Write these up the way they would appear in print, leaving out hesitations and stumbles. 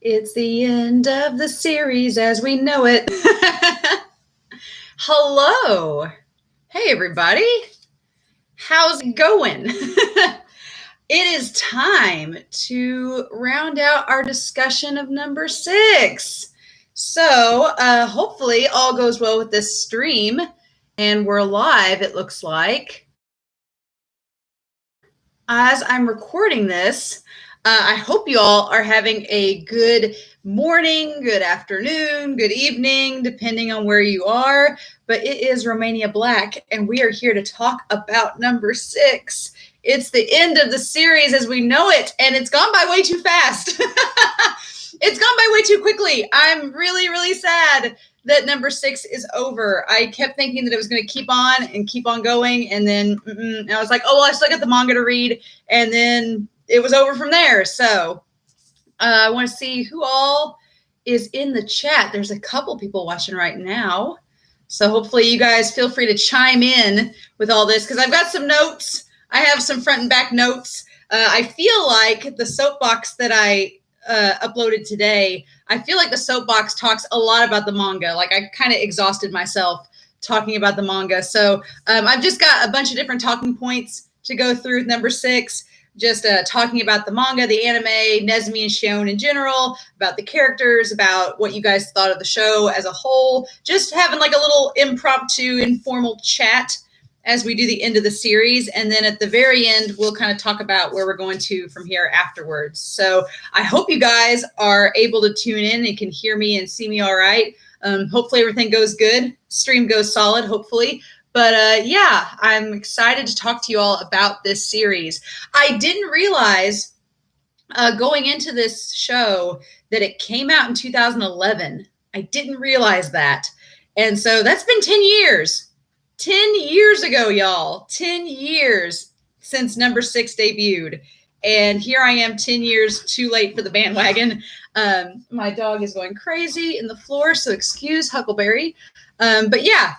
It's the end of the series as we know it. Hello. Hey, everybody. How's it going? It is time to round out our discussion of number 6. So hopefully all goes well with this stream and we're live, it looks like. As I'm recording this, I hope you all are having a good morning, good afternoon, good evening, depending on where you are. But it is Romania Black, and we are here to talk about number 6. It's the end of the series as we know it, and it's gone by way too fast. It's gone by way too quickly. I'm really, really sad that number 6 is over. I kept thinking that it was going to keep on and keep on going, and then I was like, oh, well, I still got the manga to read, and then it was over from there. So I want to see who all is in the chat. There's a couple people watching right now. So hopefully you guys feel free to chime in with all this because I've got some notes. I have some front and back notes. I feel like the soapbox that I uploaded today, I feel like the soapbox talks a lot about the manga. Like I kind of exhausted myself talking about the manga. So I've just got a bunch of different talking points to go through with number 6. Just talking about the manga, the anime, Nezumi and Shion in general, about the characters, about what you guys thought of the show as a whole. Just having like a little impromptu, informal chat as we do the end of the series. And then at the very end, we'll kind of talk about where we're going to from here afterwards. So I hope you guys are able to tune in and can hear me and see me all right. Hopefully everything goes good. Stream goes solid, hopefully. But yeah, I'm excited to talk to you all about this series. I didn't realize going into this show that it came out in 2011. I didn't realize that. And so that's been 10 years. 10 years ago, y'all. 10 years since number 6 debuted. And here I am 10 years too late for the bandwagon. My dog is going crazy in the floor, so excuse Huckleberry. But yeah.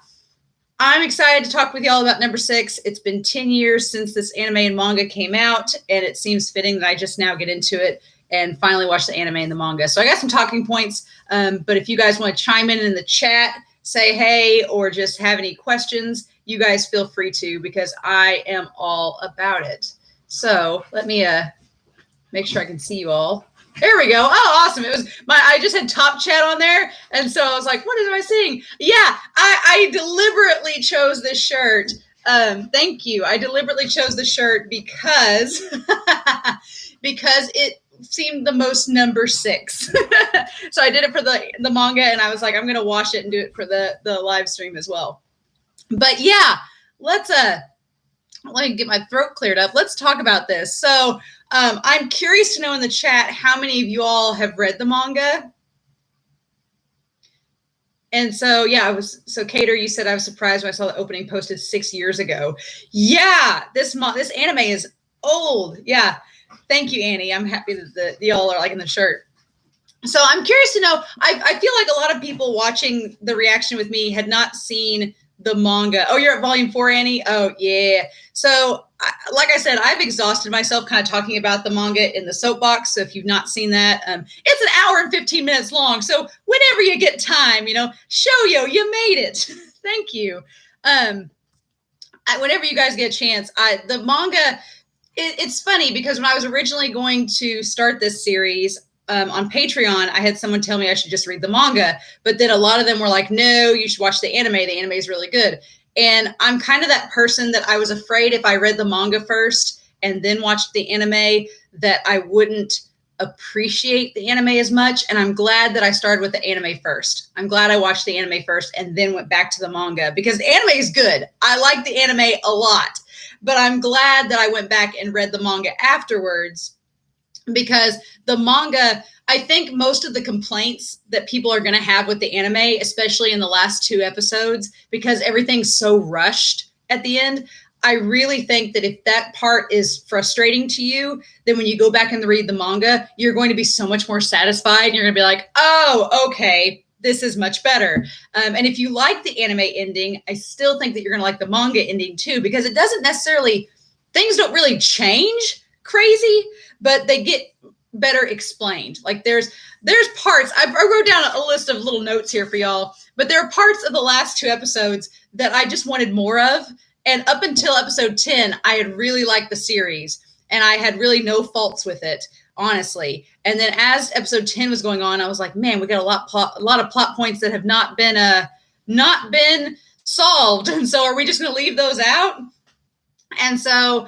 I'm excited to talk with y'all about number 6. It's been 10 years since this anime and manga came out, and it seems fitting that I just now get into it and finally watch the anime and the manga. So I got some talking points, but if you guys want to chime in the chat, say hey, or just have any questions, you guys feel free to, because I am all about it. So let me make sure I can see you all. There we go. Oh, awesome. It was I just had top chat on there. And so I was like, what am I seeing? Yeah, I deliberately chose this shirt. Thank you. I deliberately chose the shirt because, because it seemed the most number 6. So I did it for the manga and I was like, I'm going to wash it and do it for the live stream as well. But yeah, let me get my throat cleared up. Let's talk about this. So I'm curious to know in the chat how many of you all have read the manga. And so, yeah, Cater, you said I was surprised when I saw the opening posted 6 years ago. Yeah, this anime is old. Yeah, thank you, Annie. I'm happy that y'all are liking the shirt. So I'm curious to know, I feel like a lot of people watching the reaction with me had not seen the manga. Oh, you're at volume 4, Annie? Oh, yeah. So, like I said, I've exhausted myself kind of talking about the manga in the soapbox. So if you've not seen that, it's an hour and 15 minutes long. So whenever you get time, Shoyo, you made it. Thank you. Whenever you guys get a chance, the manga, it's funny because when I was originally going to start this series, on Patreon, I had someone tell me I should just read the manga, but then a lot of them were like, no, you should watch the anime. The anime is really good. And I'm kind of that person that I was afraid if I read the manga first and then watched the anime that I wouldn't appreciate the anime as much. And I'm glad that I started with the anime first. I'm glad I watched the anime first and then went back to the manga because the anime is good. I like the anime a lot, but I'm glad that I went back and read the manga afterwards. Because the manga, I think most of the complaints that people are going to have with the anime, especially in the last 2 episodes, because everything's so rushed at the end, I really think that if that part is frustrating to you, then when you go back and read the manga, you're going to be so much more satisfied. And you're going to be like, oh, okay, this is much better. And if you like the anime ending, I still think that you're going to like the manga ending too, because it doesn't necessarily, things don't really change crazy, but they get better explained. Like there's parts, I wrote down a list of little notes here for y'all, but there are parts of the last 2 episodes that I just wanted more of. And up until episode 10, I had really liked the series and I had really no faults with it, honestly. And then as episode 10 was going on, I was like, man, we got a lot of plot points that have not been solved. And so are we just going to leave those out? And so,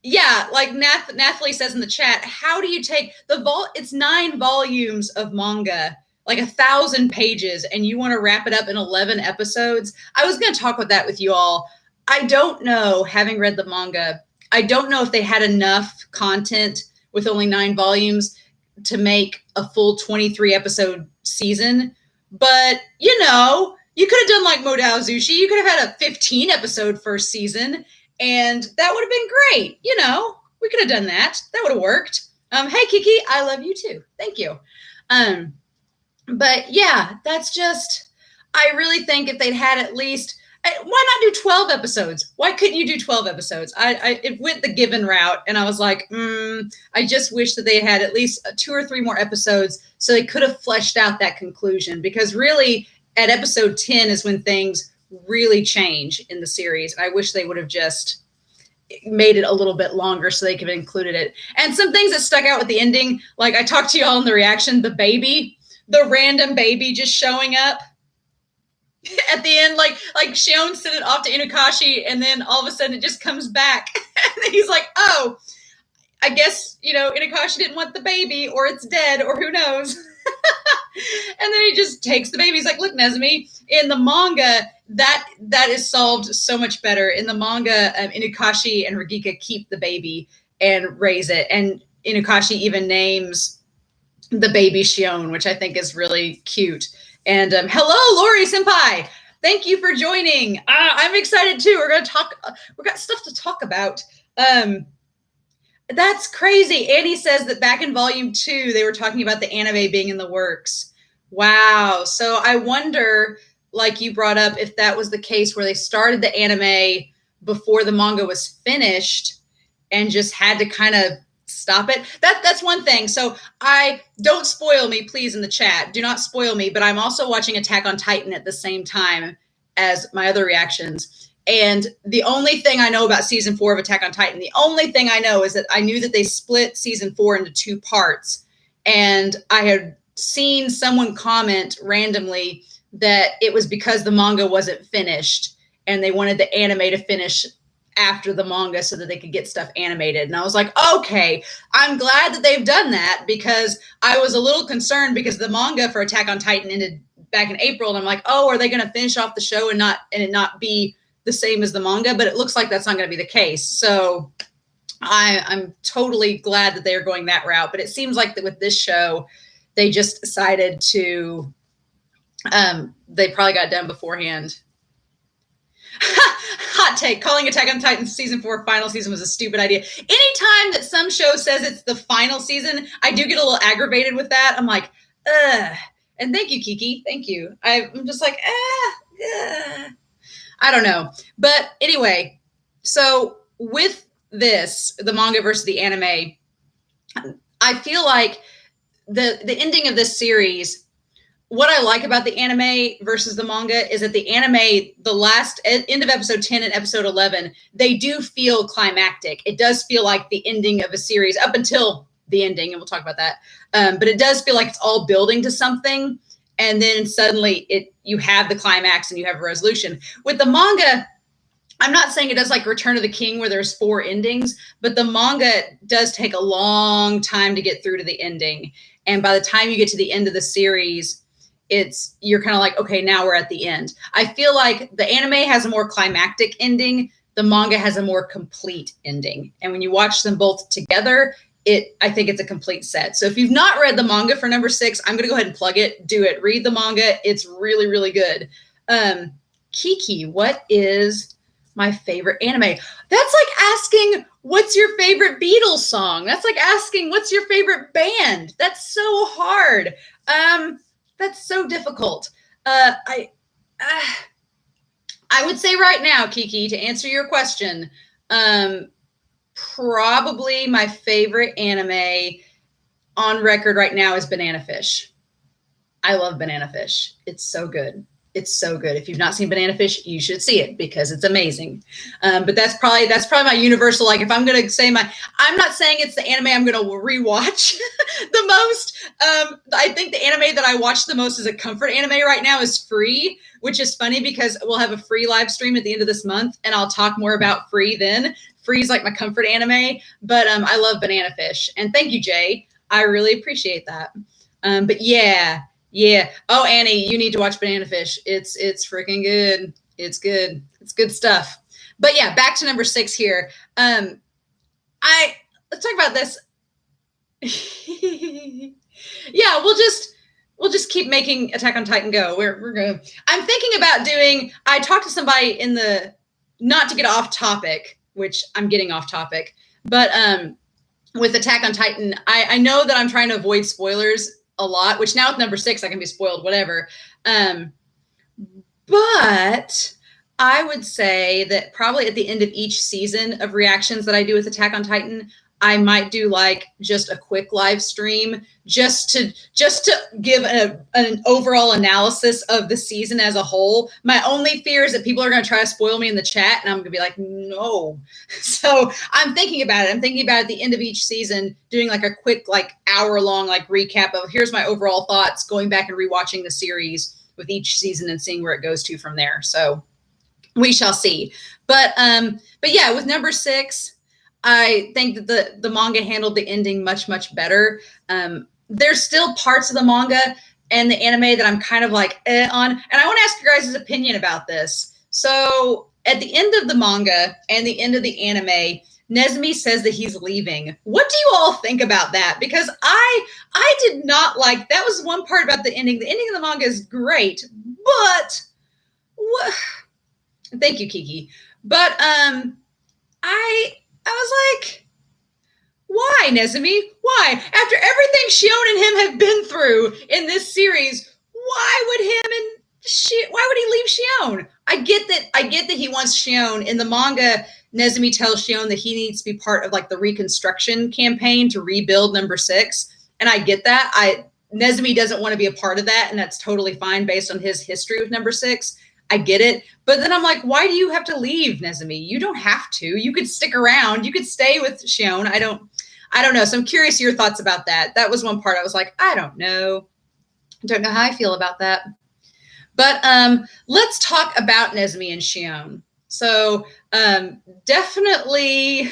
yeah, like Nathalie says in the chat, how do you take it's 9 volumes of manga, like 1,000 pages, and you want to wrap it up in 11 episodes? I was going to talk about that with you all. I don't know, having read the manga, I don't know if they had enough content with only 9 volumes to make a full 23 episode season. But, you know, you could have done like Modao Zushi. You could have had a 15 episode first season. And that would have been great. You know, we could have done that. That would have worked. Hey, Kiki, I love you too. Thank you. But yeah, that's just, I really think if they'd had at least, why not do 12 episodes? Why couldn't you do 12 episodes? It went the Given route, and I was like, I just wish that they had at least 2 or 3 more episodes so they could have fleshed out that conclusion. Because really, at episode 10 is when things really change in the series. I wish they would have just made it a little bit longer so they could have included it. And some things that stuck out with the ending, like I talked to y'all in the reaction, the random baby just showing up at the end, like Shion sent it off to Inakashi, and then all of a sudden it just comes back. And he's like, oh, I guess, you know, Inakashi didn't want the baby, or it's dead, or who knows. And then he just takes the baby. He's like, look, Nezumi, in the manga, that is solved so much better. In the manga, Inakashi and Regika keep the baby and raise it. And Inakashi even names the baby Shion, which I think is really cute. And hello, Lori Senpai. Thank you for joining. I'm excited too. We're going to talk. We've got stuff to talk about. That's crazy. Annie says that back in volume 2, they were talking about the anime being in the works. Wow. So I wonder, like you brought up, if that was the case where they started the anime before the manga was finished and just had to kind of stop it. That's one thing. So don't spoil me, please, in the chat. Do not spoil me. But I'm also watching Attack on Titan at the same time as my other reactions. And the only thing I know about season 4 of Attack on Titan, the only thing I know is that I knew that they split season 4 into 2 parts. And I had seen someone comment randomly that it was because the manga wasn't finished and they wanted the anime to finish after the manga so that they could get stuff animated. And I was like, okay, I'm glad that they've done that, because I was a little concerned because the manga for Attack on Titan ended back in April. And I'm like, oh, are they going to finish off the show and it not be the same as the manga? But it looks like that's not going to be the case. So I'm totally glad that they are going that route. But it seems like that with this show, they just decided to, they probably got done beforehand. Hot take, calling Attack on Titan season 4 final season was a stupid idea. Anytime that some show says it's the final season, I do get a little aggravated with that. I'm like, ugh. And thank you, Kiki. Thank you. I'm just like, I don't know. But anyway, so with this, the manga versus the anime, I feel like the ending of this series, what I like about the anime versus the manga is that the anime, the last end of episode 10 and episode 11, they do feel climactic. It does feel like the ending of a series up until the ending, and we'll talk about that. But it does feel like it's all building to something, and then suddenly you have the climax and you have a resolution. With the manga, I'm not saying it does like Return of the King where there's 4 endings, but the manga does take a long time to get through to the ending. And by the time you get to the end of the series, you're kind of like, okay, now we're at the end. I feel like the anime has a more climactic ending. The manga has a more complete ending. And when you watch them both together, I think it's a complete set. So if you've not read the manga for number 6, I'm going to go ahead and plug it. Do it. Read the manga. It's really, really good. Kiki, what is my favorite anime? That's like asking, what's your favorite Beatles song? That's like asking, what's your favorite band? That's so hard. That's so difficult. I would say right now, Kiki, to answer your question, probably my favorite anime on record right now is Banana Fish. I love Banana Fish. It's so good. It's so good. If you've not seen Banana Fish, you should see it because it's amazing. But that's probably my universal. Like if I'm gonna say I'm not saying it's the anime I'm gonna rewatch the most. I think the anime that I watch the most as a comfort anime right now is Free, which is funny because we'll have a Free live stream at the end of this month, and I'll talk more about Free then. Free is like my comfort anime, but I love Banana Fish, and thank you, Jay. I really appreciate that. But yeah. Yeah. Oh, Annie, you need to watch Banana Fish. It's freaking good. It's good. It's good stuff. But yeah, back to number 6 here. Let's talk about this. Yeah, we'll just keep making Attack on Titan go. We're gonna. I'm thinking about doing. I talked to somebody in the, not to get off topic, which I'm getting off topic, but with Attack on Titan, I know that I'm trying to avoid spoilers a lot, which now with number 6, I can be spoiled, whatever. But I would say that probably at the end of each season of reactions that I do with Attack on Titan, I might do like just a quick live stream just to give an overall analysis of the season as a whole. My only fear is that people are going to try to spoil me in the chat, and I'm going to be like, no. So I'm thinking about it. I'm thinking about at the end of each season doing like a quick like hour-long like recap of here's my overall thoughts, going back and rewatching the series with each season and seeing where it goes to from there. So we shall see. But yeah, with number 6, I think that the manga handled the ending much, much better. There's still parts of the manga and the anime that I'm kind of like on. And I want to ask your guys' opinion about this. So at the end of the manga and the end of the anime, Nezumi says that he's leaving. What do you all think about that? Because I did not like, that was one part about the ending. The ending of the manga is great, but what? Thank you, Kiki. But I was like, why, Nezumi? Why? After everything Shion and him have been through in this series, why would he leave Shion? I get that he wants Shion. In the manga, Nezumi tells Shion that he needs to be part of like the reconstruction campaign to rebuild number 6. And I get that. Nezumi doesn't want to be a part of that, and that's totally fine based on his history with number 6. I get it. But then I'm like, why do you have to leave, Nezumi? You don't have to. You could stick around. You could stay with Shion. I don't know. So I'm curious your thoughts about that. That was one part I was like, I don't know. I don't know how I feel about that. But let's talk about Nezumi and Shion. So definitely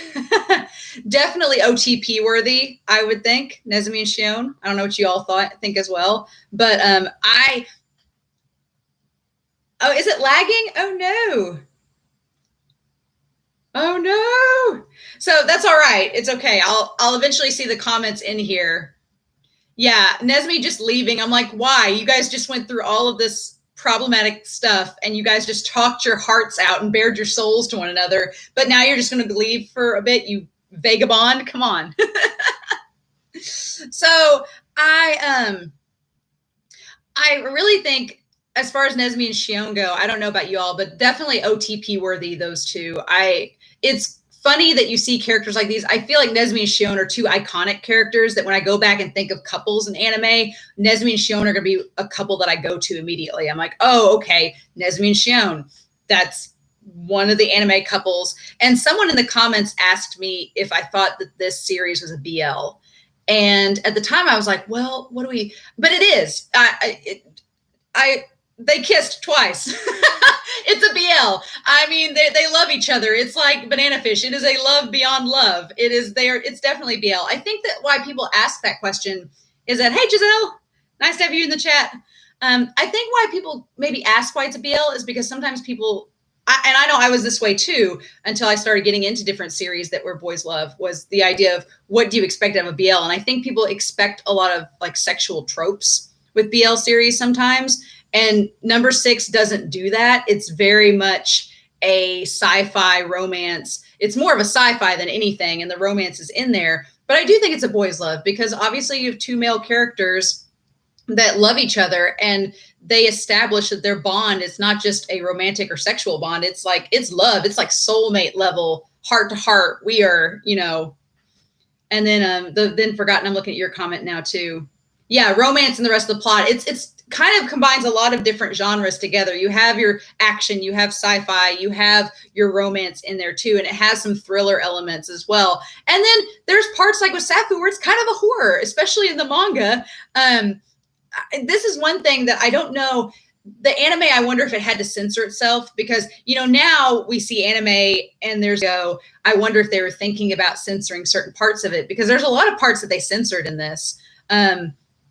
OTP worthy, I would think, Nezumi and Shion. I don't know what you all think as well. But oh, is it lagging? Oh, no. Oh, no. So that's all right. It's okay. I'll eventually see the comments in here. Yeah, Nezumi just leaving. I'm like, why? You guys just went through all of this problematic stuff, and you guys just talked your hearts out and bared your souls to one another. But now you're just going to leave for a bit, you vagabond? Come on. So I really think, as far as Nezumi and Shion go, I don't know about you all, but definitely OTP worthy, those two. It's funny that you see characters like these. I feel like Nezumi and Shion are 2 iconic characters that when I go back and think of couples in anime, Nezumi and Shion are going to be a couple that I go to immediately. I'm like, oh, okay, Nezumi and Shion. That's one of the anime couples. And someone in the comments asked me if I thought that this series was a BL. And at the time I was like, well, what do we, but it is. They kissed twice. It's a BL. I mean, they love each other. It's like Banana Fish. It is a love beyond love. It's definitely BL. I think that why people ask that question is that, hey, Giselle, nice to have you in the chat. I think why people maybe ask why it's a BL is because sometimes people, and I know I was this way too, until I started getting into different series that were boys love, was the idea of what do you expect out of a BL? And I think people expect a lot of like sexual tropes with BL series sometimes. And number 6 doesn't do that. It's very much a sci-fi romance. It's more of a sci-fi than anything, and the romance is in there. But I do think it's a boys' love because obviously you have 2 male characters that love each other, and they establish that their bond is not just a romantic or sexual bond. It's like, it's love. It's like soulmate level, heart to heart. We are, And then the then forgotten, I'm looking at your comment now too. Yeah, romance and the rest of the plot. It's kind of combines a lot of different genres together. You have your action, you have sci-fi, you have your romance in there too, and it has some thriller elements as well. And then there's parts like with Safu where it's kind of a horror, especially in the manga. This is one thing that I don't know. The anime, I wonder if it had to censor itself because, now we see anime and I wonder if they were thinking about censoring certain parts of it because there's a lot of parts that they censored in this.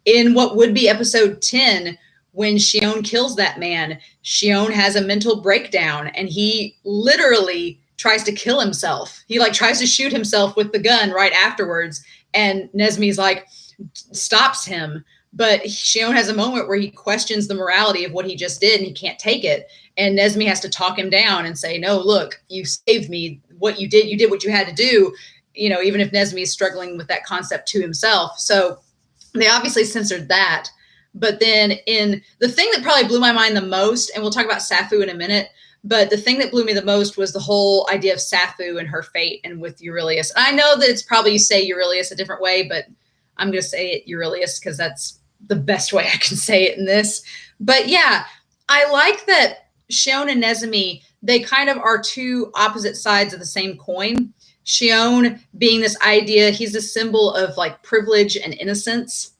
In what would be episode 10, when Shion kills that man, Shion has a mental breakdown and he literally tries to kill himself. He tries to shoot himself with the gun right afterwards. And Nezumi's stops him. But Shion has a moment where he questions the morality of what he just did and he can't take it. And Nezumi has to talk him down and say, no, look, you saved me. What you did what you had to do, even if Nezumi is struggling with that concept to himself. So they obviously censored that. But then in the thing that probably blew my mind the most, and we'll talk about Safu in a minute, but the thing that blew me the most was the whole idea of Safu and her fate and with Eurilius. And I know that it's probably you say Eurilius a different way, but I'm going to say it Eurilius because that's the best way I can say it in this. But yeah, I like that Shion and Nezumi, they kind of are two opposite sides of the same coin. Shion being this idea, he's a symbol of privilege and innocence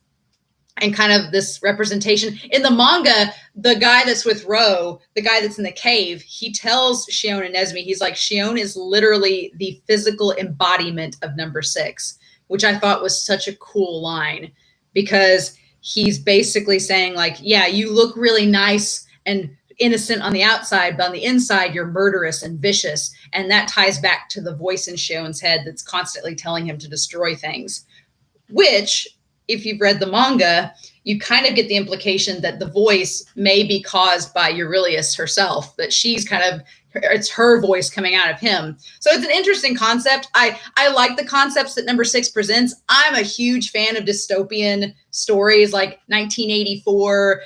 and kind of this representation. In the manga, the guy that's with Ro, the guy that's in the cave, he tells Shion and Nezumi, he's like, Shion is literally the physical embodiment of number 6, which I thought was such a cool line because he's basically saying yeah, you look really nice and innocent on the outside, but on the inside, you're murderous and vicious. And that ties back to the voice in Shion's head that's constantly telling him to destroy things, which, if you've read the manga, you kind of get the implication that the voice may be caused by Eurilius herself, that she's it's her voice coming out of him. So it's an interesting concept. I like the concepts that number 6 presents. I'm a huge fan of dystopian stories like 1984,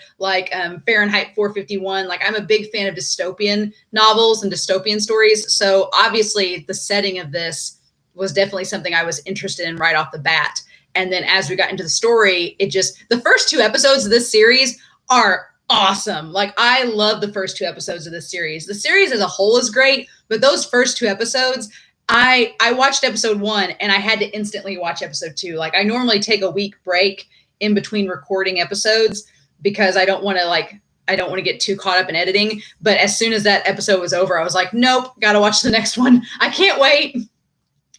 Fahrenheit 451. I'm a big fan of dystopian novels and dystopian stories. So obviously the setting of this was definitely something I was interested in right off the bat. And then as we got into the story, the first 2 episodes of this series are awesome. I love the first 2 episodes of this series. The series as a whole is great, but those first 2 episodes, I watched episode 1 and I had to instantly watch episode 2. I normally take a week break in between recording episodes because I don't want to get too caught up in editing. But as soon as that episode was over, I was like, nope, got to watch the next one. I can't wait.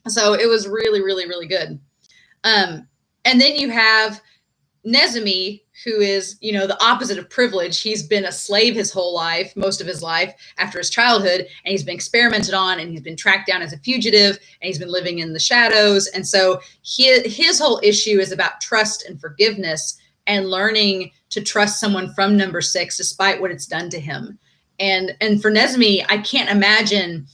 So it was really, really, really good. And then you have Nezumi, who is, the opposite of privilege. He's been a slave his whole life, most of his life after his childhood, and he's been experimented on and he's been tracked down as a fugitive and he's been living in the shadows. And so his whole issue is about trust and forgiveness and learning to trust someone from number 6, despite what it's done to him. And for Nezumi, I can't imagine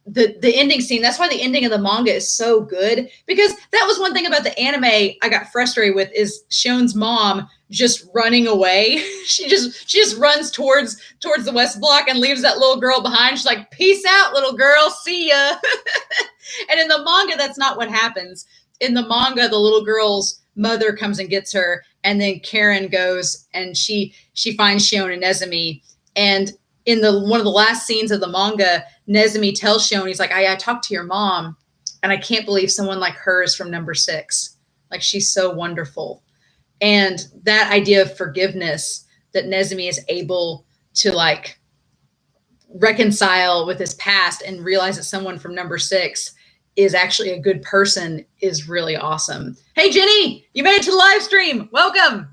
the ending scene. That's why the ending of the manga is so good, because that was one thing about the anime I got frustrated with is Shion's mom just running away. She just runs towards the West Block and leaves that little girl behind. She's like, peace out, little girl, see ya. And in the manga, that's not what happens. In the manga, the little girl's mother comes and gets her, and then Karen goes and she finds Shion and Nezumi. And in one of the last scenes of the manga, Nezumi tells Shion, he's like, I talked to your mom, and I can't believe someone like her is from number 6. She's so wonderful. And that idea of forgiveness that Nezumi is able to reconcile with his past and realize that someone from number 6 is actually a good person is really awesome. Hey, Jenny, you made it to the live stream. Welcome.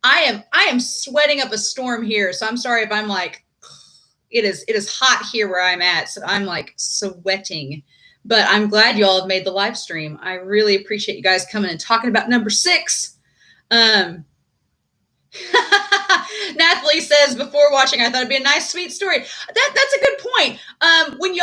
I am sweating up a storm here. So I'm sorry if I'm it is hot here where I'm at. So I'm sweating, but I'm glad you all have made the live stream. I really appreciate you guys coming and talking about number 6. Nathalie says, before watching, I thought it'd be a nice, sweet story. That's a good point. When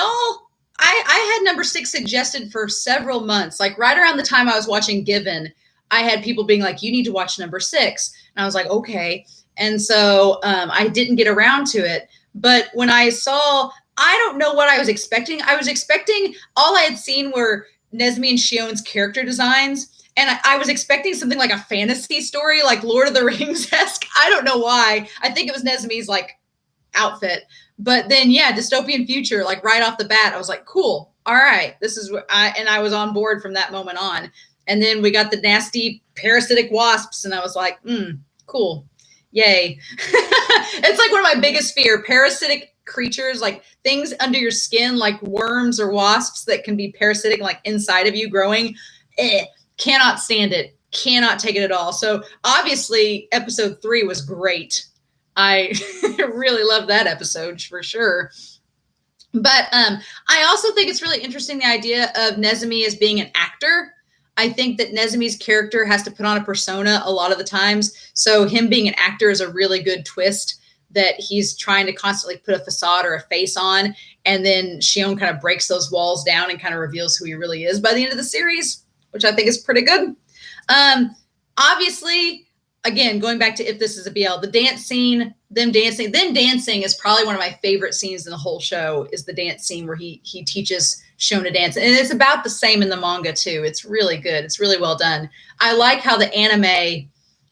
I had number 6 suggested for several months, right around the time I was watching Given, I had people being like, you need to watch number 6. And I was like, okay. And so I didn't get around to it. But when I saw, I don't know what I was expecting. I was expecting, all I had seen were Nezmi and Shion's character designs. And I was expecting something like a fantasy story, like Lord of the Rings-esque. I don't know why. I think it was Nezmi's like outfit. But then, yeah, dystopian future, like right off the bat, I was like, cool. All right, this is what I was on board from that moment on. And then we got the nasty parasitic wasps, and I was like, cool. Yay. It's like one of my biggest fear, parasitic creatures, like things under your skin, like worms or wasps that can be parasitic, like inside of you growing. Cannot stand it. Cannot take it at all. So obviously episode 3 was great. I really love that episode for sure. But I also think it's really interesting, the idea of Nezmi as being an actor. I think that Nezmi's character has to put on a persona a lot of the times. So him being an actor is a really good twist, that he's trying to constantly put a facade or a face on. And then Shion kind of breaks those walls down and kind of reveals who he really is by the end of the series, which I think is pretty good. Obviously, again, going back to If This Is a BL, the dance scene, them dancing is probably one of my favorite scenes in the whole show, is the dance scene where he teaches Shion to dance. And it's about the same in the manga too. It's really good. It's really well done. I like how the anime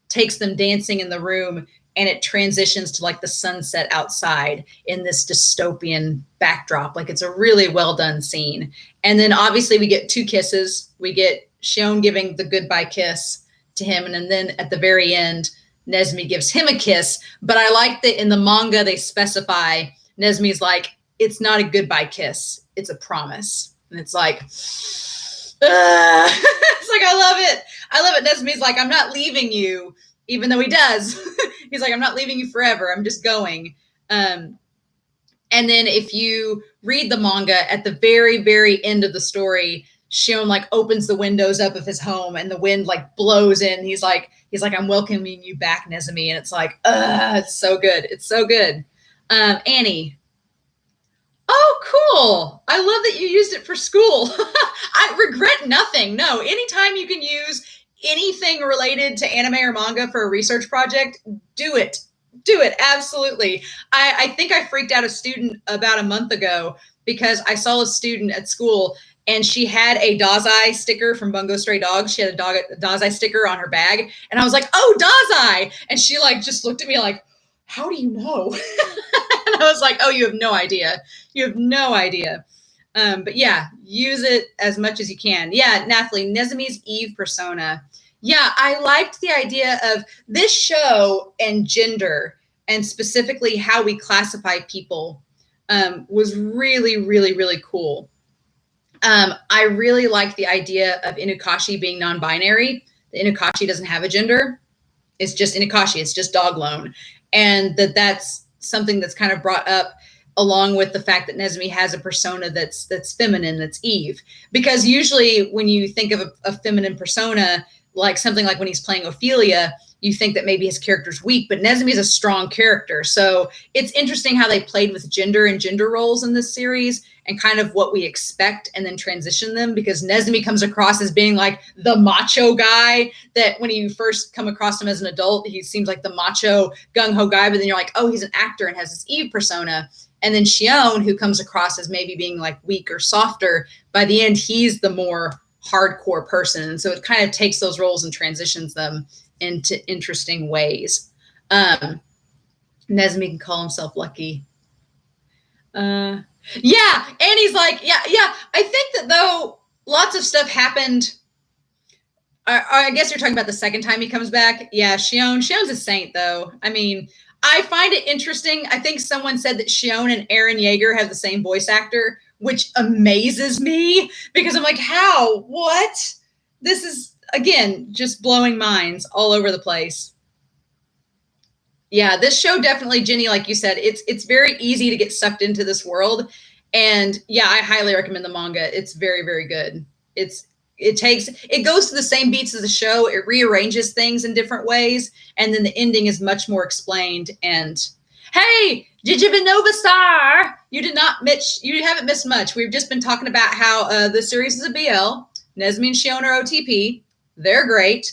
takes them dancing in the room and it transitions to like the sunset outside in this dystopian backdrop. Like, it's a really well done scene. And then obviously we get 2 kisses. We get Shion giving the goodbye kiss to him, and then at the very end, Nezmi gives him a kiss. But I like that in the manga they specify, Nezmi's like, it's not a goodbye kiss, it's a promise. And it's like, it's like, I love it. I love it. Nezmi's like, I'm not leaving you, even though he does. He's like, I'm not leaving you forever, I'm just going. And then if you read the manga, at the very, very end of the story, Shion like opens the windows up of his home and the wind like blows in. He's like, I'm welcoming you back, Nezmi. And it's like, it's so good. It's so good. Annie. Oh, cool. I love that you used it for school. I regret nothing. No, anytime you can use anything related to anime or manga for a research project, do it. Do it. Absolutely. I think I freaked out a student about a month ago because I saw a student at school and she had a Dazai sticker from Bungo Stray Dogs. She had a Dazai sticker on her bag. And I was like, oh, Dazai. And she like just looked at me like, how do you know? And I was like, oh, you have no idea. You have no idea. But yeah, use it as much as you can. Yeah, Nathalie, Nezmi's Eve persona. Yeah, I liked the idea of this show and gender, and specifically how we classify people, was really, really, really cool. I really like the idea of Inukashi being non-binary. The Inukashi doesn't have a gender. It's just Inukashi. It's just dog loan. And that's something that's kind of brought up along with the fact that Nezmi has a persona that's feminine, that's Eve. Because usually when you think of a feminine persona, like something like when he's playing Ophelia, you think that maybe his character's weak, but Nezmi is a strong character. So it's interesting how they played with gender and gender roles in this series and kind of what we expect and then transition them, because Nezmi comes across as being like the macho guy that when you first come across him as an adult, he seems like the macho gung-ho guy, but then you're like, oh, he's an actor and has this Eve persona. And then Shion, who comes across as maybe being like weak or softer, by the end, he's the more hardcore person. And so it kind of takes those roles and transitions them into interesting ways. Nezmi can call himself lucky. Yeah, and he's like, yeah. I think that though lots of stuff happened. I guess you're talking about the second time he comes back. Yeah, Shion's a saint though. I mean, I find it interesting. I think someone said that Shion and Eren Yeager have the same voice actor, which amazes me because I'm like, how? What? This is, again, just blowing minds all over the place. Yeah, this show definitely, Jenny, like you said, it's very easy to get sucked into this world. And yeah, I highly recommend the manga. It's very, very good. It goes to the same beats as the show. It rearranges things in different ways. And then the ending is much more explained. And hey, Nova Star, you haven't missed much. We've just been talking about how the series is a BL. Nezmi and Shion are OTP. They're great.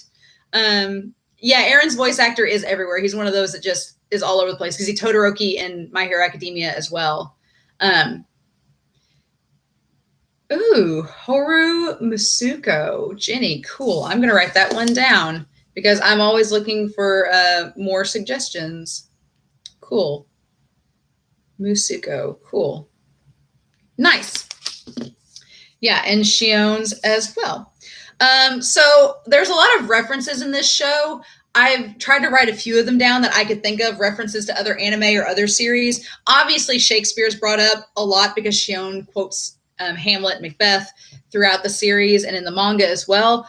Yeah, Eren's voice actor is everywhere. He's one of those that just is all over the place because he's Todoroki in My Hero Academia as well. Ooh, Horu Musuko. Jenny, cool. I'm going to write that one down because I'm always looking for more suggestions. Cool. Musuko. Cool. Nice. Yeah, and Shion's as well. So there's a lot of references in this show. I've tried to write a few of them down that I could think of, references to other anime or other series. Obviously, Shakespeare's brought up a lot because Shion quotes Hamlet, Macbeth throughout the series and in the manga as well.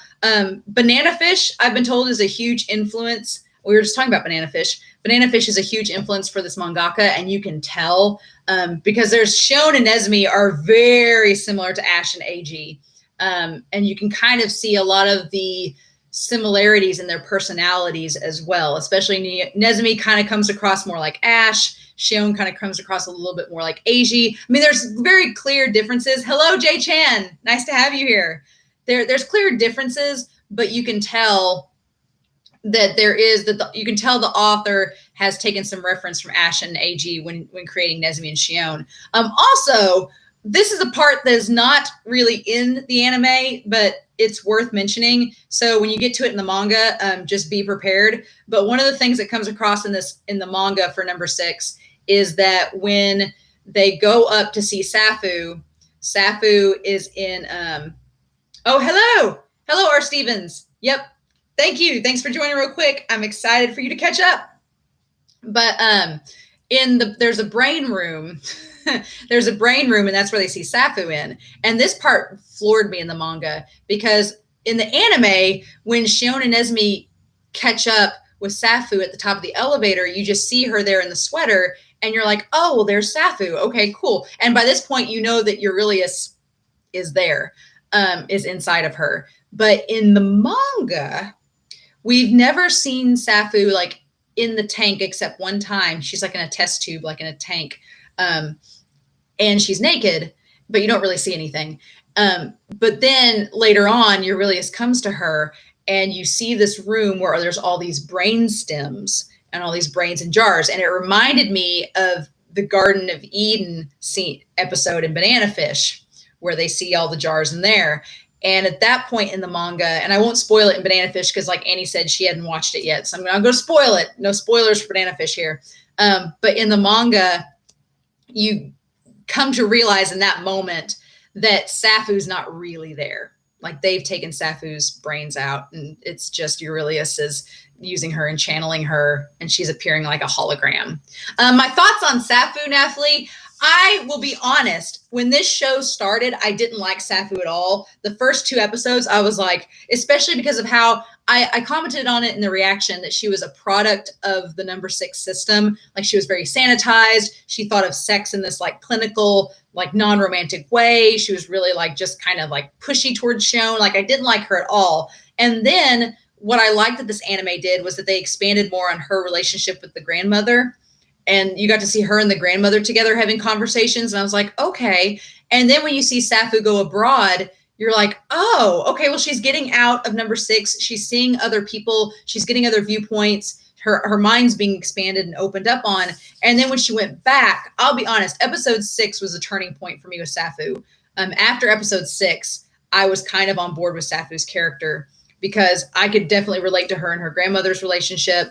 Banana Fish, I've been told, is a huge influence. We were just talking about Banana Fish. Banana Fish is a huge influence for this mangaka, and you can tell because there's Shion and Nezumi are very similar to Ash and AG. And you can kind of see a lot of the similarities in their personalities as well, especially Nezumi kind of comes across more like Ash. Shion kind of comes across a little bit more like Eiji. I mean, there's very clear differences. Hello, Jay Chan. Nice to have you here. There's clear differences, but you can tell that you can tell the author has taken some reference from Ash and AG when creating Nezumi and Shion. Also, this is a part that is not really in the anime, but it's worth mentioning. So when you get to it in the manga, just be prepared. But one of the things that comes across in the manga for number 6 is that when they go up to see Safu is in. Oh, hello, R. Stevens. Yep. Thank you. Thanks for joining real quick. I'm excited for you to catch up. But there's a brain room. There's a brain room, and that's where they see Safu in. And this part floored me in the manga because in the anime, when Shion and Nezumi catch up with Safu at the top of the elevator, you just see her there in the sweater, and you're like, oh, well, there's Safu. Okay, cool. And by this point, you know that Aurelius is there, is inside of her. But in the manga, we've never seen Safu like in the tank except one time. She's like in a test tube, like in a tank. And she's naked, but you don't really see anything. But then later on, Aurelius comes to her and you see this room where there's all these brain stems and all these brains in jars. And it reminded me of the Garden of Eden episode in Banana Fish, where they see all the jars in there. And at that point in the manga, and I won't spoil it in Banana Fish because like Annie said, she hadn't watched it yet. So I'm going to spoil it. No spoilers for Banana Fish here. But in the manga, you come to realize in that moment that Safu's not really there. Like they've taken Safu's brains out and it's just Aurelius is using her and channeling her and she's appearing like a hologram. My thoughts on Safu, Nathalie. I will be honest, when this show started, I didn't like Safu at all. The first 2 episodes, I was like, especially because of how I commented on it in the reaction that she was a product of the number 6 system. Like she was very sanitized. She thought of sex in this like clinical, like non-romantic way. She was really like just kind of like pushy towards Shion. Like I didn't like her at all. And then what I liked that this anime did was that they expanded more on her relationship with the grandmother. And you got to see her and the grandmother together having conversations. And I was like, okay. And then when you see Safu go abroad, you're like, oh, okay, well, she's getting out of number 6. She's seeing other people. She's getting other viewpoints. Her mind's being expanded and opened up on. And then when she went back, I'll be honest, episode 6 was a turning point for me with Safu. After episode 6, I was kind of on board with Safu's character because I could definitely relate to her and her grandmother's relationship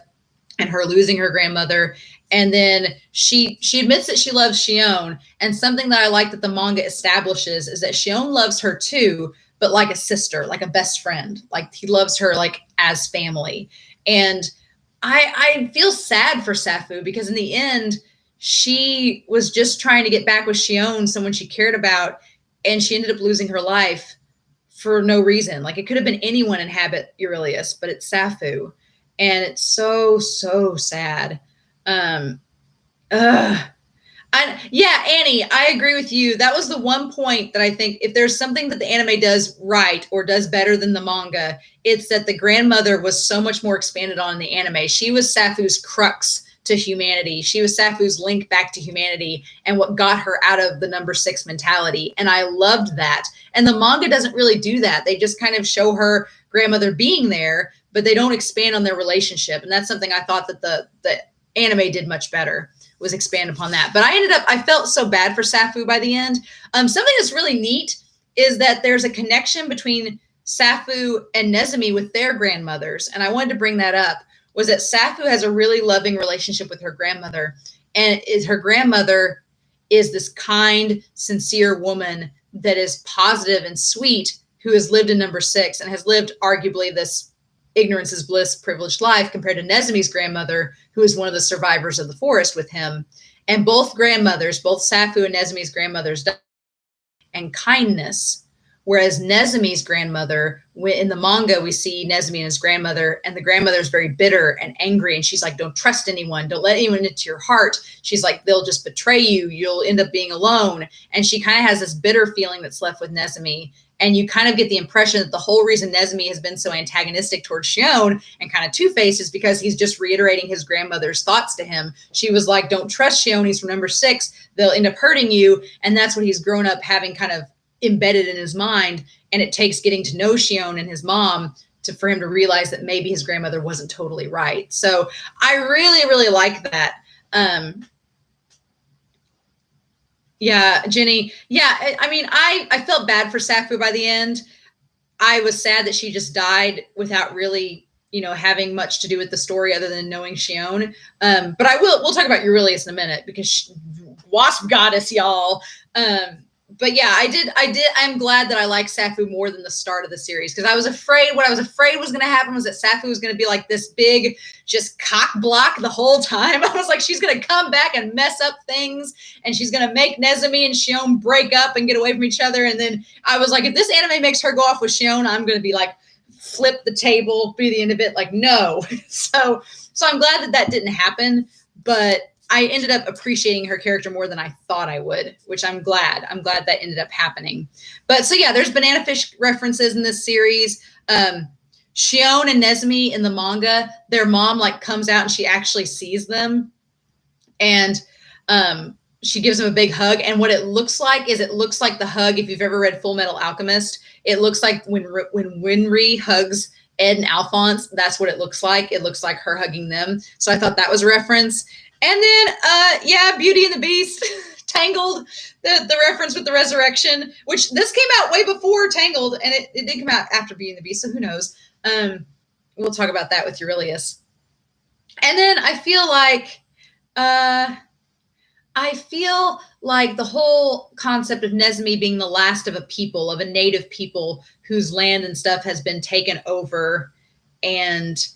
and her losing her grandmother. And then she admits that she loves Shion. And something that I like that the manga establishes is that Shion loves her too, but like a sister, like a best friend. Like he loves her like as family. And I feel sad for Safu because in the end, she was just trying to get back with Shion, someone she cared about, and she ended up losing her life for no reason. Like it could have been anyone inhabit Aurelius, but it's Safu. And it's so, so sad. Yeah, Annie, I agree with you. That was the one point that I think if there's something that the anime does right or does better than the manga, it's that the grandmother was so much more expanded on in the anime. She was Safu's crux to humanity. She was Safu's link back to humanity and what got her out of the number 6 mentality. And I loved that. And the manga doesn't really do that. They just kind of show her grandmother being there, but they don't expand on their relationship. And that's something I thought that the anime did much better, was expand upon that. But I felt so bad for Safu by the end. Something that's really neat is that there's a connection between Safu and Nezumi with their grandmothers. And I wanted to bring that up, was that Safu has a really loving relationship with her grandmother. And her grandmother is this kind, sincere woman that is positive and sweet, who has lived in number 6 and has lived arguably this ignorance is bliss, privileged life, compared to Nezumi's grandmother, who is one of the survivors of the forest with him. And both grandmothers, both Safu and Nezumi's grandmothers, died and kindness. Whereas Nezumi's grandmother, in the manga, we see Nezumi and his grandmother, and the grandmother is very bitter and angry. And she's like, don't trust anyone. Don't let anyone into your heart. She's like, they'll just betray you. You'll end up being alone. And she kind of has this bitter feeling that's left with Nezumi. And you kind of get the impression that the whole reason Nezumi has been so antagonistic towards Shion and kind of two-faced is because he's just reiterating his grandmother's thoughts to him. She was like, don't trust Shion. He's from number 6. They'll end up hurting you. And that's what he's grown up having kind of embedded in his mind, and it takes getting to know Shion and his mom for him to realize that maybe his grandmother wasn't totally right. So I really, really like that. Yeah, Jenny. Yeah, I mean, I felt bad for Safu by the end. I was sad that she just died without really, having much to do with the story other than knowing Shion. But we'll talk about Aurelius in a minute, because Wasp Goddess, y'all. But yeah, I'm glad that I like Safu more than the start of the series, because what I was afraid was going to happen was that Safu was going to be like this big, just cock block the whole time. I was like, she's going to come back and mess up things, and she's going to make Nezumi and Shion break up and get away from each other. And then I was like, if this anime makes her go off with Shion, I'm going to be like, flip the table, be the end of it. Like, no. So I'm glad that didn't happen, but I ended up appreciating her character more than I thought I would, which I'm glad. I'm glad that ended up happening. But so yeah, there's banana fish references in this series. Shion and Nezumi in the manga, their mom comes out and she actually sees them, and she gives him a big hug. And what it looks like the hug, if you've ever read Full Metal Alchemist, it looks like when Winry hugs Ed and Alphonse, that's what it looks like. It looks like her hugging them. So I thought that was a reference. And then, Beauty and the Beast, Tangled, the reference with the resurrection, which this came out way before Tangled, and it did come out after Beauty and the Beast, so who knows? We'll talk about that with Aurelius. And then I feel like the whole concept of Nezumi being the last of a native people whose land and stuff has been taken over and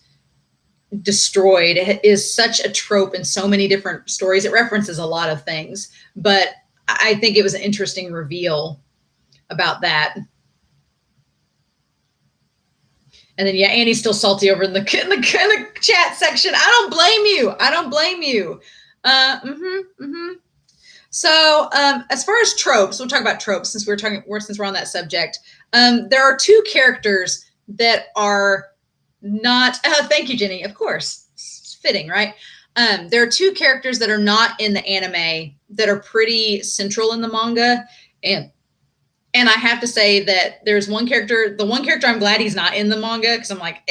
destroyed is such a trope in so many different stories. It references a lot of things, but I think it was an interesting reveal about that. And then, yeah, Annie's still salty over in the chat section. I don't blame you. So, as far as tropes, we'll talk about tropes since we're on that subject. There are 2 characters that are not, thank you, Jenny. Of course, it's fitting, right? There are 2 characters that are not in the anime that are pretty central in the manga, and I have to say that there's the one character I'm glad he's not in the manga, because I'm like,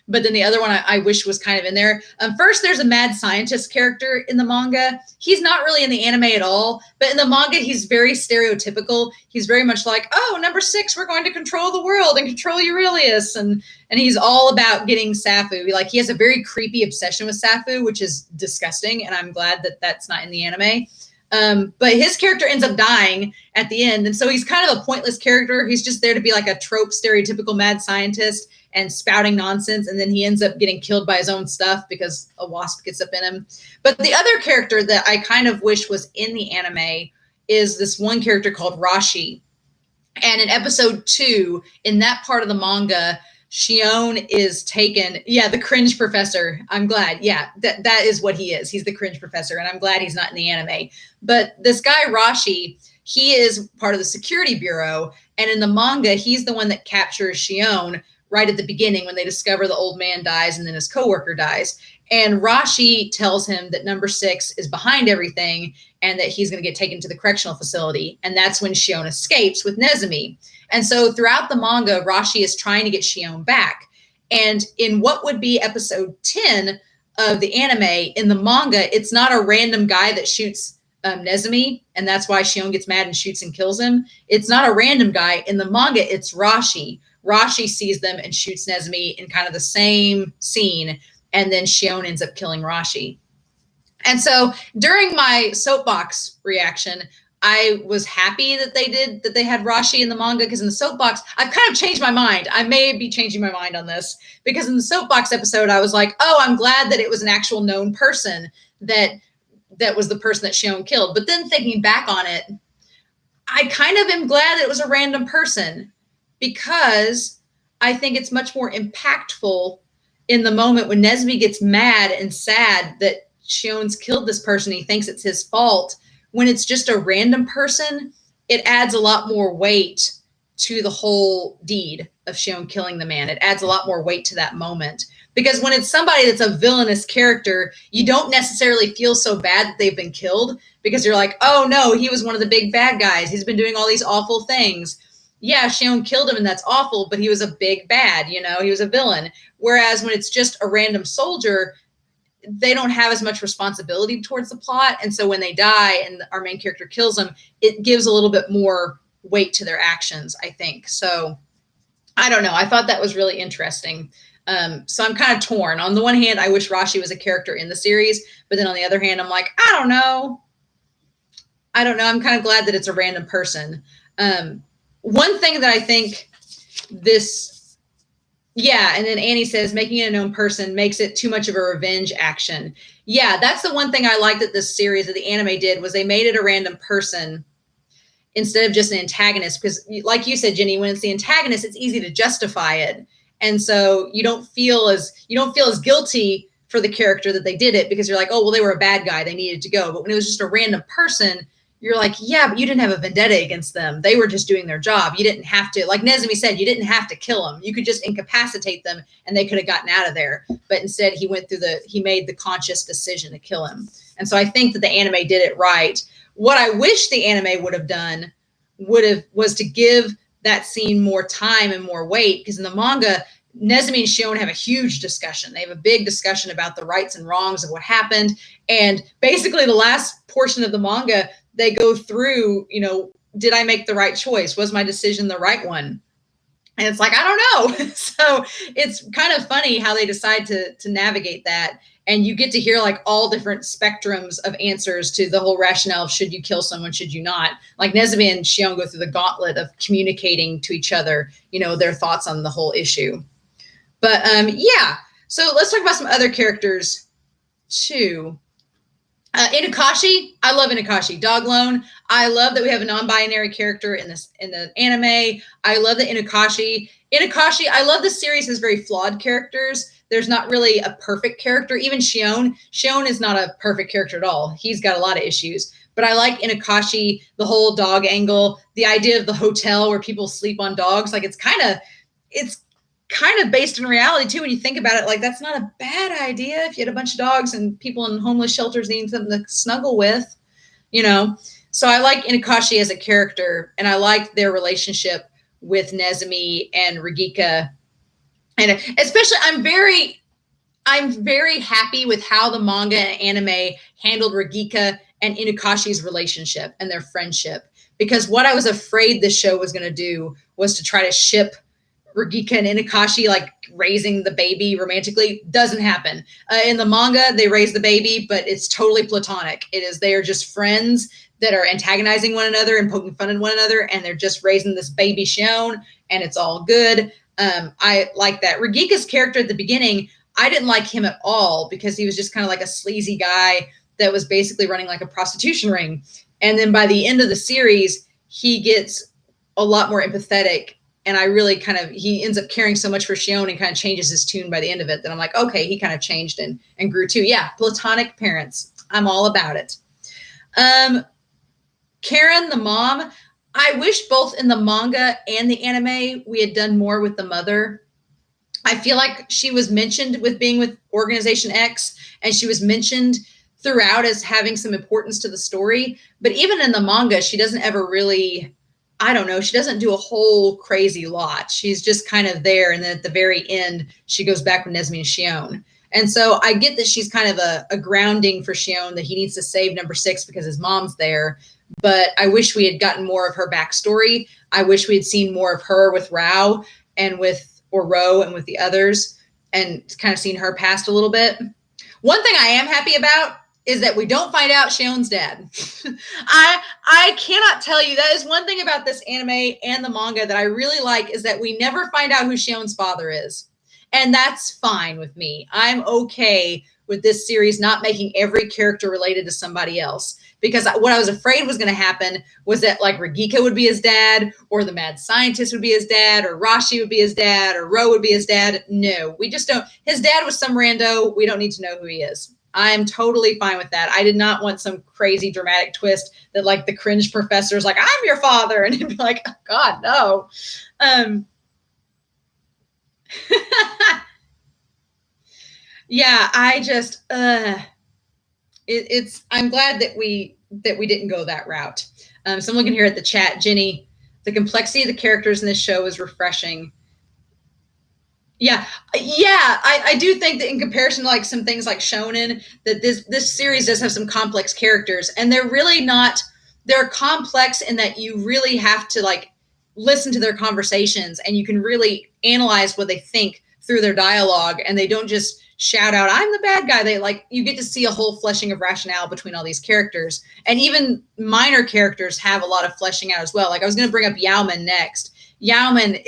but then the other one I wish was kind of in there. First, there's a mad scientist character in the manga. He's not really in the anime at all, but in the manga, he's very stereotypical. He's very much like, oh, number 6, we're going to control the world and control Aurelius, and he's all about getting Safu. He has a very creepy obsession with Safu, which is disgusting, and I'm glad that that's not in the anime. But his character ends up dying at the end. And so he's kind of a pointless character. He's just there to be like a trope, stereotypical mad scientist and spouting nonsense. And then he ends up getting killed by his own stuff because a wasp gets up in him. But the other character that I kind of wish was in the anime is this one character called Rashi. And in episode 2, in that part of the manga, Shion is taken. Yeah, the cringe professor. I'm glad. Yeah, that is what he is. He's the cringe professor, and I'm glad he's not in the anime. But this guy, Rashi, he is part of the security bureau, and in the manga, he's the one that captures Shion right at the beginning when they discover the old man dies and then his coworker dies. And Rashi tells him that number 6 is behind everything and that he's going to get taken to the correctional facility. And that's when Shion escapes with Nezumi. And so throughout the manga, Rashi is trying to get Shion back. And in what would be episode 10 of the anime, in the manga, it's not a random guy that shoots Nezumi, and that's why Shion gets mad and shoots and kills him. It's not a random guy. In the manga, it's Rashi. Rashi sees them and shoots Nezumi in kind of the same scene, and then Shion ends up killing Rashi. And so during my soapbox reaction, I was happy that they had Rashi in the manga, because in the soapbox, I've kind of changed my mind. I may be changing my mind on this, because in the soapbox episode, I was like, oh, I'm glad that it was an actual known person that was the person that Shion killed. But then thinking back on it, I kind of am glad that it was a random person, because I think it's much more impactful in the moment when Nezumi gets mad and sad that Shion's killed this person. He thinks it's his fault. When it's just a random person, it adds a lot more weight to the whole deed of Shion killing the man. It adds a lot more weight to that moment. Because when it's somebody that's a villainous character, you don't necessarily feel so bad that they've been killed, because you're like, oh no, he was one of the big bad guys. He's been doing all these awful things. Yeah, Shion killed him and that's awful, but he was a big bad, he was a villain. Whereas when it's just a random soldier, they don't have as much responsibility towards the plot. And so when they die and our main character kills them, it gives a little bit more weight to their actions, I think. So I don't know. I thought that was really interesting. So I'm kind of torn. On the one hand, I wish Rashi was a character in the series, but then on the other hand, I'm like, I don't know. I'm kind of glad that it's a random person. One thing that I think and then Annie says, making it a known person makes it too much of a revenge action. Yeah, that's the one thing I liked that this series of the anime did, was they made it a random person instead of just an antagonist. Because like you said, Jenny, when it's the antagonist, it's easy to justify it. And so you don't feel as guilty for the character that they did it, because you're like, oh, well, they were a bad guy, they needed to go. But when it was just a random person, you're like, yeah, but you didn't have a vendetta against them. They were just doing their job. You didn't have to, like Nezumi said, you didn't have to kill them. You could just incapacitate them and they could have gotten out of there. But instead he made the conscious decision to kill him. And so I think that the anime did it right. What I wish the anime would have done was to give that scene more time and more weight, because in the manga, Nezumi and Shion have a huge discussion. They have a big discussion about the rights and wrongs of what happened. And basically the last portion of the manga, they go through, did I make the right choice? Was my decision the right one? And it's like, I don't know. So it's kind of funny how they decide to navigate that. And you get to hear like all different spectrums of answers to the whole rationale of should you kill someone, should you not? Like Nezumi and Shion go through the gauntlet of communicating to each other, their thoughts on the whole issue. But yeah, so let's talk about some other characters too. Inakashi, I love Inakashi. Doglone, I love that we have a non-binary character in the anime. I love that Inakashi, I love the series has very flawed characters. There's not really a perfect character. Even Shion is not a perfect character at all. He's got a lot of issues. But I like Inakashi, the whole dog angle, the idea of the hotel where people sleep on dogs. Like it's kind of based in reality too, when you think about it. Like that's not a bad idea if you had a bunch of dogs and people in homeless shelters needing something to snuggle with, So I like Inakashi as a character, and I like their relationship with Nezumi and Regika. And especially I'm very happy with how the manga and anime handled Regika and Inakashi's relationship and their friendship, because what I was afraid this show was going to do was to try to ship Regika and Inakashi, like raising the baby romantically. Doesn't happen. In the manga, they raise the baby, but it's totally platonic. They are just friends that are antagonizing one another and poking fun at one another, and they're just raising this baby Shion, and it's all good. I like that. Regika's character at the beginning, I didn't like him at all, because he was just kind of like a sleazy guy that was basically running like a prostitution ring. And then by the end of the series, he gets a lot more empathetic. And I really he ends up caring so much for Shion and kind of changes his tune by the end of it that I'm like, okay, he kind of changed and grew too. Yeah, platonic parents. I'm all about it. Karen, the mom, I wish both in the manga and the anime we had done more with the mother. I feel like she was mentioned with being with Organization X, and she was mentioned throughout as having some importance to the story. But even in the manga, she doesn't ever really... I don't know. She doesn't do a whole crazy lot. She's just kind of there. And then at the very end, she goes back with Nezumi and Shion. And so I get that she's kind of a grounding for Shion, that he needs to save number 6 because his mom's there. But I wish we had gotten more of her backstory. I wish we had seen more of her with Ro and with the others, and kind of seen her past a little bit. One thing I am happy about is that we don't find out Shion's dad. I cannot tell you, that is one thing about this anime and the manga that I really like, is that we never find out who Shion's father is. And that's fine with me. I'm okay with this series not making every character related to somebody else. Because what I was afraid was going to happen was that like Regika would be his dad, or the mad scientist would be his dad, or Rashi would be his dad, or Ro would be his dad. No, we just don't. His dad was some rando. We don't need to know who he is. I am totally fine with that. I did not want some crazy dramatic twist that like the cringe professor is like, I'm your father. And it'd be like, oh, God, no. Yeah, I just, I'm glad that we didn't go that route. So I'm looking here at the chat. Jenny, the complexity of the characters in this show is refreshing. Yeah, I do think that in comparison to like some things like Shonen, that this series does have some complex characters, and they're really not. They're complex in that you really have to like listen to their conversations, and you can really analyze what they think through their dialogue, and they don't just shout out, I'm the bad guy. They like, you get to see a whole fleshing of rationale between all these characters, and even minor characters have a lot of fleshing out as well. Like I was going to bring up Yaoman next. Yaoman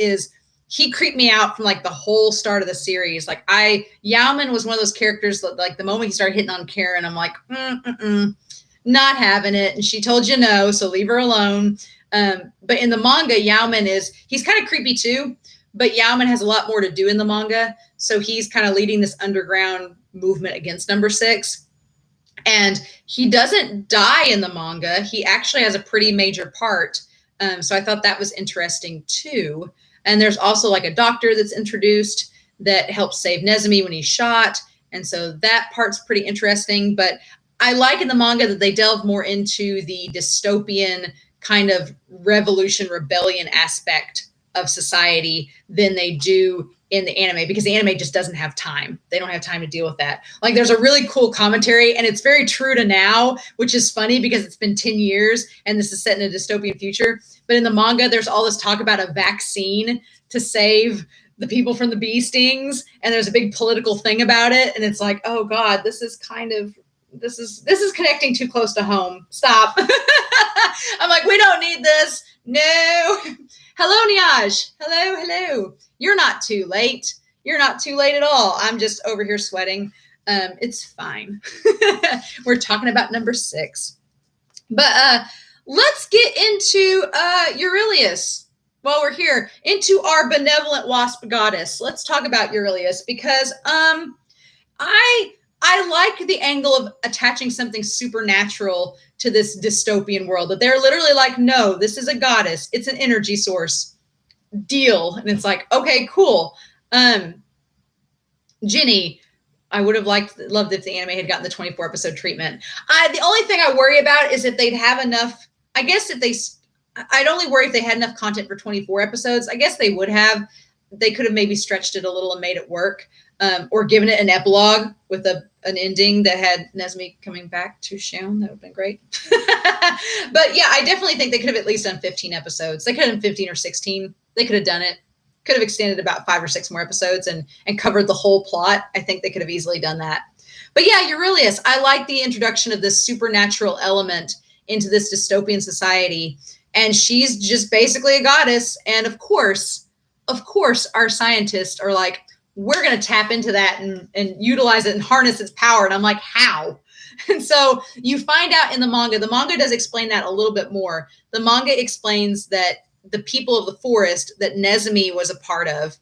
he creeped me out from like the whole start of the series. Like Yaoman was one of those characters that like the moment he started hitting on Karen, I'm like, not having it. And she told you no, so leave her alone. But in the manga, Yaoman he's kind of creepy too, but Yaoman has a lot more to do in the manga. So he's kind of leading this underground movement against number 6. And he doesn't die in the manga. He actually has a pretty major part. So I thought that was interesting too. And there's also like a doctor that's introduced that helps save Nezumi when he's shot. And so that part's pretty interesting. But I like in the manga that they delve more into the dystopian kind of revolution, rebellion aspect of society than they do in the anime, because the anime just doesn't have time. They don't have time to deal with that. Like there's a really cool commentary, and it's very true to now, which is funny because it's been 10 years and this is set in a dystopian future. But in the manga, there's all this talk about a vaccine to save the people from the bee stings. And there's a big political thing about it. And it's like, oh God, this is connecting too close to home. Stop. I'm like, we don't need this. No. Hello, Niaj. Hello. You're not too late. You're not too late at all. I'm just over here sweating. It's fine. We're talking about number 6. But let's get into Eurilius while we're here, into our benevolent wasp goddess. Let's talk about Eurilius, because I like the angle of attaching something supernatural to this dystopian world, that they're literally like, no, this is a goddess. It's an energy source. Deal. And it's like, okay, cool. Jenny, I would have loved if the anime had gotten the 24 episode treatment. The only thing I worry about is if they'd have enough, I guess I'd only worry if they had enough content for 24 episodes. I guess they would have. They could have maybe stretched it a little and made it work, or given it an epilogue with an ending that had Nezumi coming back to Shion. That would have been great. But yeah, I definitely think they could have at least done 15 episodes. They could have done 15 or 16. They could have done it. Could have extended about 5 or 6 more episodes and covered the whole plot. I think they could have easily done that. But yeah, Eurilius, I like the introduction of this supernatural element into this dystopian society. And she's just basically a goddess. And of course, our scientists are like, we're going to tap into that and utilize it and harness its power. And I'm like, how? And so you find out in the manga does explain that a little bit more. The manga explains that the people of the forest that Nezumi was a part of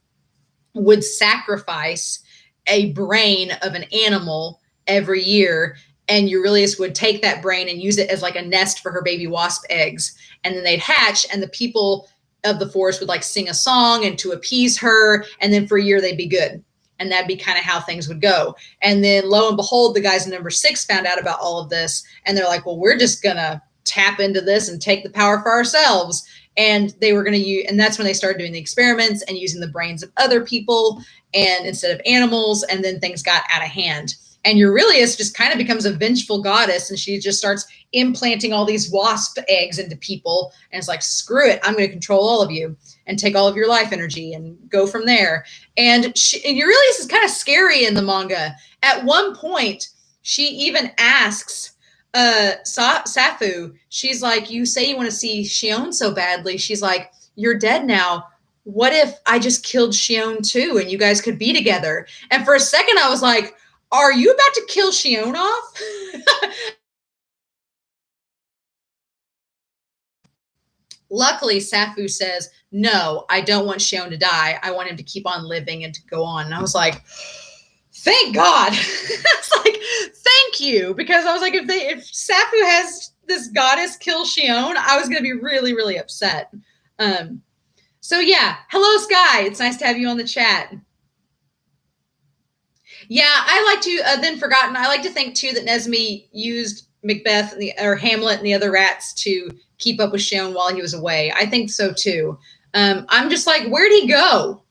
would sacrifice a brain of an animal every year. And Eurilius would take that brain and use it as like a nest for her baby wasp eggs. And then they'd hatch, and the people of the forest would like sing a song and to appease her. And then for a year, they'd be good. And that'd be kind of how things would go. And then lo and behold, the guys in number 6 found out about all of this. And they're like, well, we're just going to tap into this and take the power for ourselves. and they were going to use, and that's when they started doing the experiments and using the brains of other people and instead of animals, and then things got out of hand. And Eurilius just kind of becomes a vengeful goddess, and she just starts implanting all these wasp eggs into people, and it's like, screw it, I'm going to control all of you and take all of your life energy and go from there. And Eurilius is kind of scary in the manga. At one point, she even asks Safu, she's like, you say you want to see Shion so badly. She's like, you're dead now. What if I just killed Shion too and you guys could be together? And for a second I was like, are you about to kill Shion off? Luckily, Safu says, no, I don't want Shion to die. I want him to keep on living and to go on. And I was like, thank God. It's like, thank you. Because I was like, if Safu has this goddess kill Shion, I was going to be really, really upset. So yeah, hello, Sky. It's nice to have you on the chat. Yeah, I like to, then forgotten, I like to think too that Nesme used Macbeth and or Hamlet and the other rats to keep up with Shion while he was away. I think so too. I'm just like, where'd he go?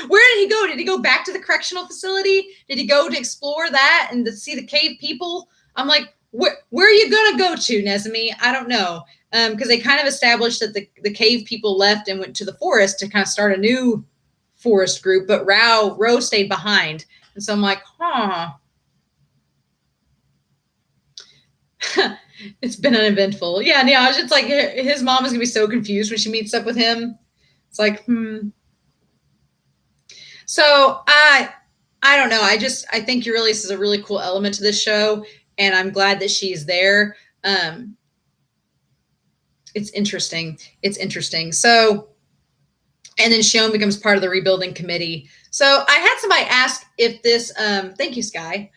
Where did he go? Did he go back to the correctional facility? Did he go to explore that and to see the cave people? I'm like, where are you going to go to, Nesme? I don't know. Because they kind of established that the cave people left and went to the forest to kind of start a new forest group, but Ro stayed behind. And so I'm like, huh. It's been uneventful. Yeah, it's like his mom is going to be so confused when she meets up with him. It's like, So I don't know. I think Eurilius is a really cool element to this show, and I'm glad that she's there. It's interesting. So, and then Shion becomes part of the rebuilding committee. So I had somebody ask if this, thank you, Sky.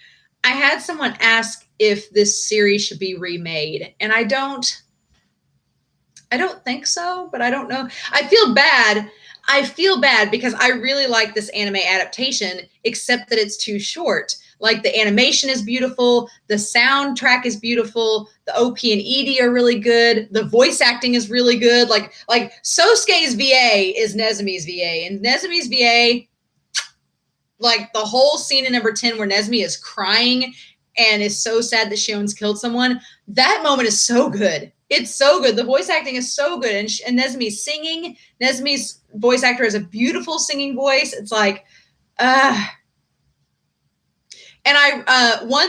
I had someone ask if this series should be remade, and I don't think so, but I don't know. I feel bad because I really like this anime adaptation, except that it's too short. Like, the animation is beautiful, the soundtrack is beautiful, the OP and ED are really good, the voice acting is really good. Like Sosuke's VA is Nesme's VA, and Nesme's VA, like the whole scene in number 10 where Nesme is crying and is so sad that Shion's killed someone, that moment is so good. It's so good. The voice acting is so good. And Nesme's singing. Nesme's voice actor has a beautiful singing voice. It's like, and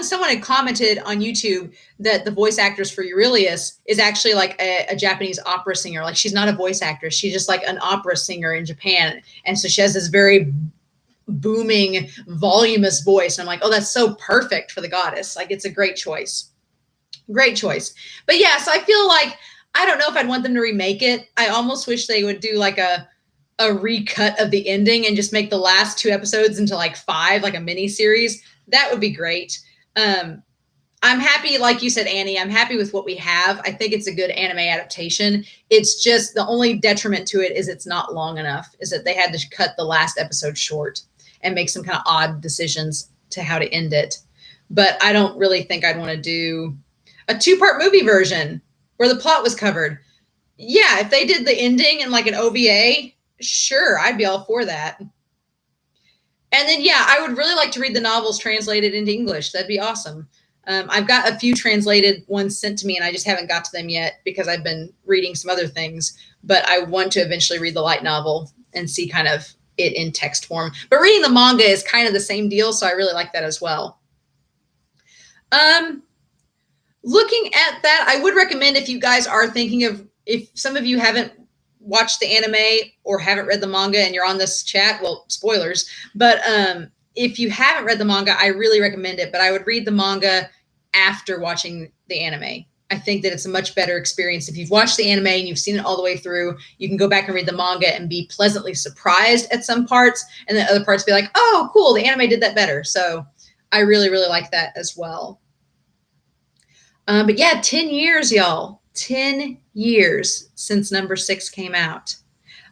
someone had commented on YouTube that the voice actress for Eurilius is actually like a Japanese opera singer. Like, she's not a voice actress. She's just like an opera singer in Japan. And so she has this very booming, voluminous voice. And I'm like, oh, that's so perfect for the goddess. Like, it's a great choice. Great choice. But yeah, so I feel like, I don't know if I'd want them to remake it. I almost wish they would do like a recut of the ending and just make the last 2 episodes into like 5, like a mini series. That would be great. I'm happy, like you said, Annie, I'm happy with what we have. I think it's a good anime adaptation. It's just the only detriment to it is it's not long enough, is that they had to cut the last episode short and make some kind of odd decisions to how to end it. But I don't really think I'd want to do a 2-part movie version where the plot was covered. Yeah, if they did the ending in like an OVA, sure, I'd be all for that. And then, yeah, I would really like to read the novels translated into English. That'd be awesome. I've got a few translated ones sent to me, and I just haven't got to them yet because I've been reading some other things. But I want to eventually read the light novel and see kind of it in text form. But reading the manga is kind of the same deal, so I really like that as well. Looking at that, I would recommend, if you guys are thinking of, if some of you haven't watched the anime or haven't read the manga and you're on this chat, well, spoilers, but if you haven't read the manga, I really recommend it. But I would read the manga after watching the anime. I think that it's a much better experience. If you've watched the anime and you've seen it all the way through, you can go back and read the manga and be pleasantly surprised at some parts, and then other parts be like, oh, cool, the anime did that better. So I really, really like that as well. But yeah, 10 years, y'all. 10 years since number 6 came out.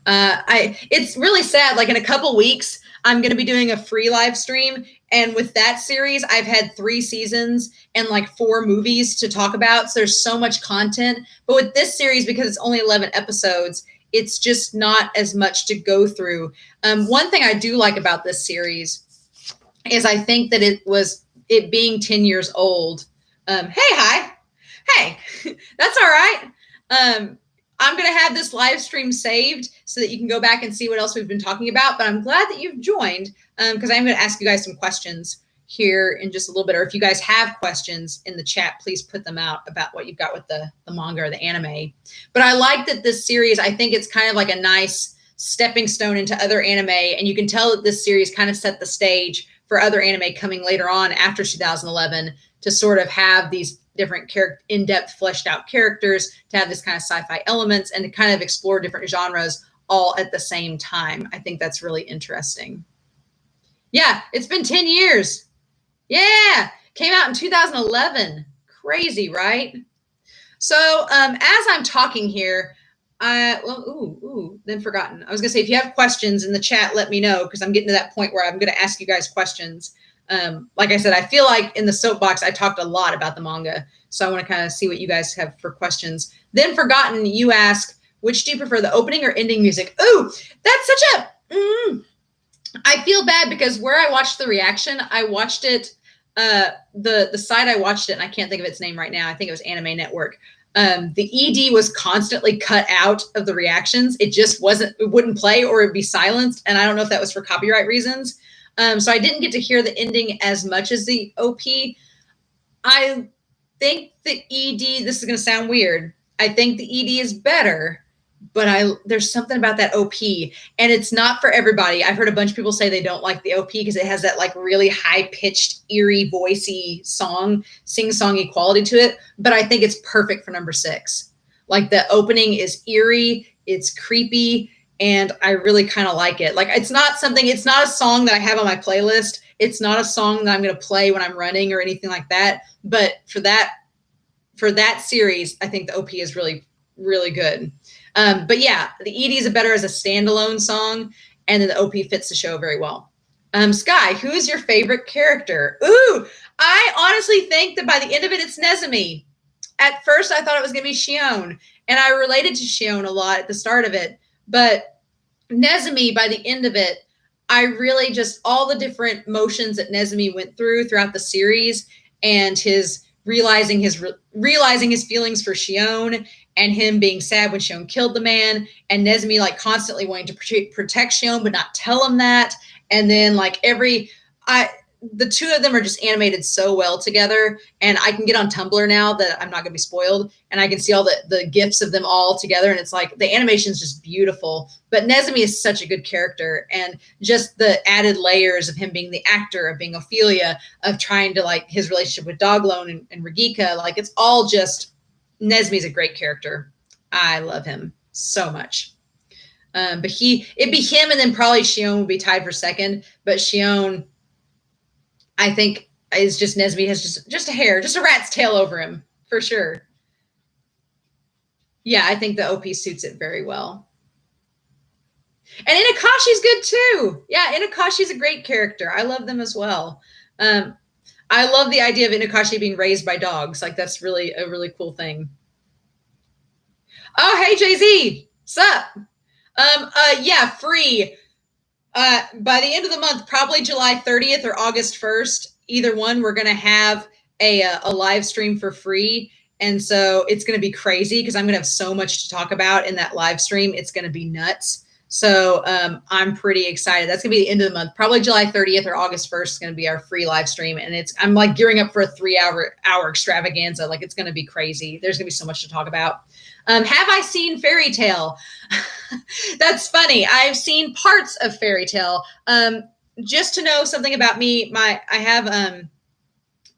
It's really sad. Like, in a couple weeks, I'm going to be doing a free live stream, And with that series, I've had 3 seasons and like 4 movies to talk about. So there's so much content. But with this series, because it's only 11 episodes, it's just not as much to go through. One thing I do like about this series is I think that it being 10 years old. Hey, that's all right. I'm going to have this live stream saved so that you can go back and see what else we've been talking about. But I'm glad that you've joined because I'm going to ask you guys some questions here in just a little bit. Or if you guys have questions in the chat, please put them out about what you've got with the manga or the anime. But I like that this series, I think it's kind of like a nice stepping stone into other anime. And you can tell that this series kind of set the stage for other anime coming later on after 2011 to sort of have these different in-depth fleshed out characters, to have this kind of sci-fi elements and to kind of explore different genres all at the same time. I think that's really interesting. Yeah, it's been 10 years. Yeah, came out in 2011. Crazy, right? So as I'm talking here, then forgotten. I was gonna say, if you have questions in the chat, let me know, because I'm getting to that point where I'm gonna ask you guys questions. Like I said, I feel like in the soapbox, I talked a lot about the manga. So I want to kind of see what you guys have for questions. Then forgotten, you ask, which do you prefer, the opening or ending music? Ooh, that's such a, I feel bad because where I watched the reaction, I watched it, the site I watched it, and I can't think of its name right now. I think it was Anime Network. The ED was constantly cut out of the reactions. It just it wouldn't play or it'd be silenced. And I don't know if that was for copyright reasons. So I didn't get to hear the ending as much as the OP. I think the ED, this is going to sound weird. I think the ED is better, but there's something about that OP, and it's not for everybody. I've heard a bunch of people say they don't like the OP because it has that like really high pitched, eerie, voicey sing-songy quality to it. But I think it's perfect for number 6. Like the opening is eerie, it's creepy, and I really kind of like it. Like it's not a song that I have on my playlist. It's not a song that I'm going to play when I'm running or anything like that. But for that series, I think the OP is really, really good. But yeah, the ED is better as a standalone song, and then the OP fits the show very well. Sky, who is your favorite character? Ooh, I honestly think that by the end of it, it's Nezumi. At first, I thought it was going to be Shion, and I related to Shion a lot at the start of it. But Nezumi, by the end of it, I really just, all the different motions that Nezumi went throughout the series, and his realizing his feelings for Shion, and him being sad when Shion killed the man, and Nezumi like constantly wanting to protect Shion but not tell him that, and then like the two of them are just animated so well together. And I can get on Tumblr now that I'm not going to be spoiled, and I can see all the gifs of them all together, and it's like the animation is just beautiful. But Nezumi is such a good character, and just the added layers of him being the actor, of being Ophelia, of trying to like his relationship with Doglone and Regika, like it's all just, Nezumi's a great character. I love him so much. But it'd be him, and then probably Shion would be tied for second. But Shion, I think, is just, Nezumi has just a hair, just a rat's tail over him, for sure. Yeah, I think the OP suits it very well. And Inukashi's good too. Yeah, Inukashi's a great character. I love them as well. I love the idea of Inukashi being raised by dogs. Like that's really a really cool thing. Oh, hey, Jay-Z. Sup? Yeah, free. By the end of the month, probably July 30th or August 1st, either one, we're going to have a live stream for free. And so it's going to be crazy because I'm going to have so much to talk about in that live stream. It's going to be nuts. So I'm pretty excited. That's going to be the end of the month. Probably July 30th or August 1st is going to be our free live stream. And I'm like gearing up for a 3-hour extravaganza. Like it's going to be crazy. There's going to be so much to talk about. Have I seen Fairy Tail? That's funny. I've seen parts of Fairy Tail. Just to know something about me, I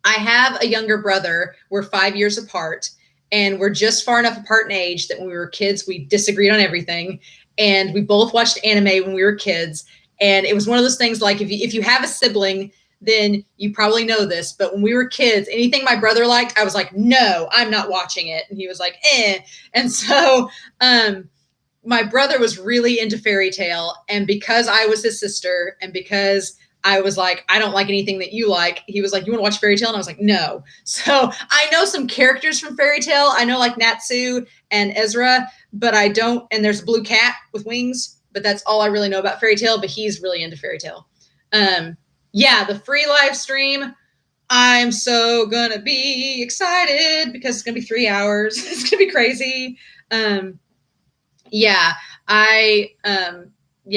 have a younger brother. We're 5 years apart, and we're just far enough apart in age that when we were kids, we disagreed on everything. And we both watched anime when we were kids. And it was one of those things like if you have a sibling, then you probably know this. But when we were kids, anything my brother liked, I was like, no, I'm not watching it. And he was like, eh. And so my brother was really into Fairy Tail. And because I was his sister, and because I was like, I don't like anything that you like. He was like, you want to watch Fairy Tail? And I was like, no. So I know some characters from Fairy Tail. I know like Natsu and Ezra, but I don't. And there's a blue cat with wings, but that's all I really know about Fairy Tail. But he's really into Fairy Tail. Yeah, the free live stream. I'm so gonna be excited because it's gonna be 3 hours. It's gonna be crazy. Yeah,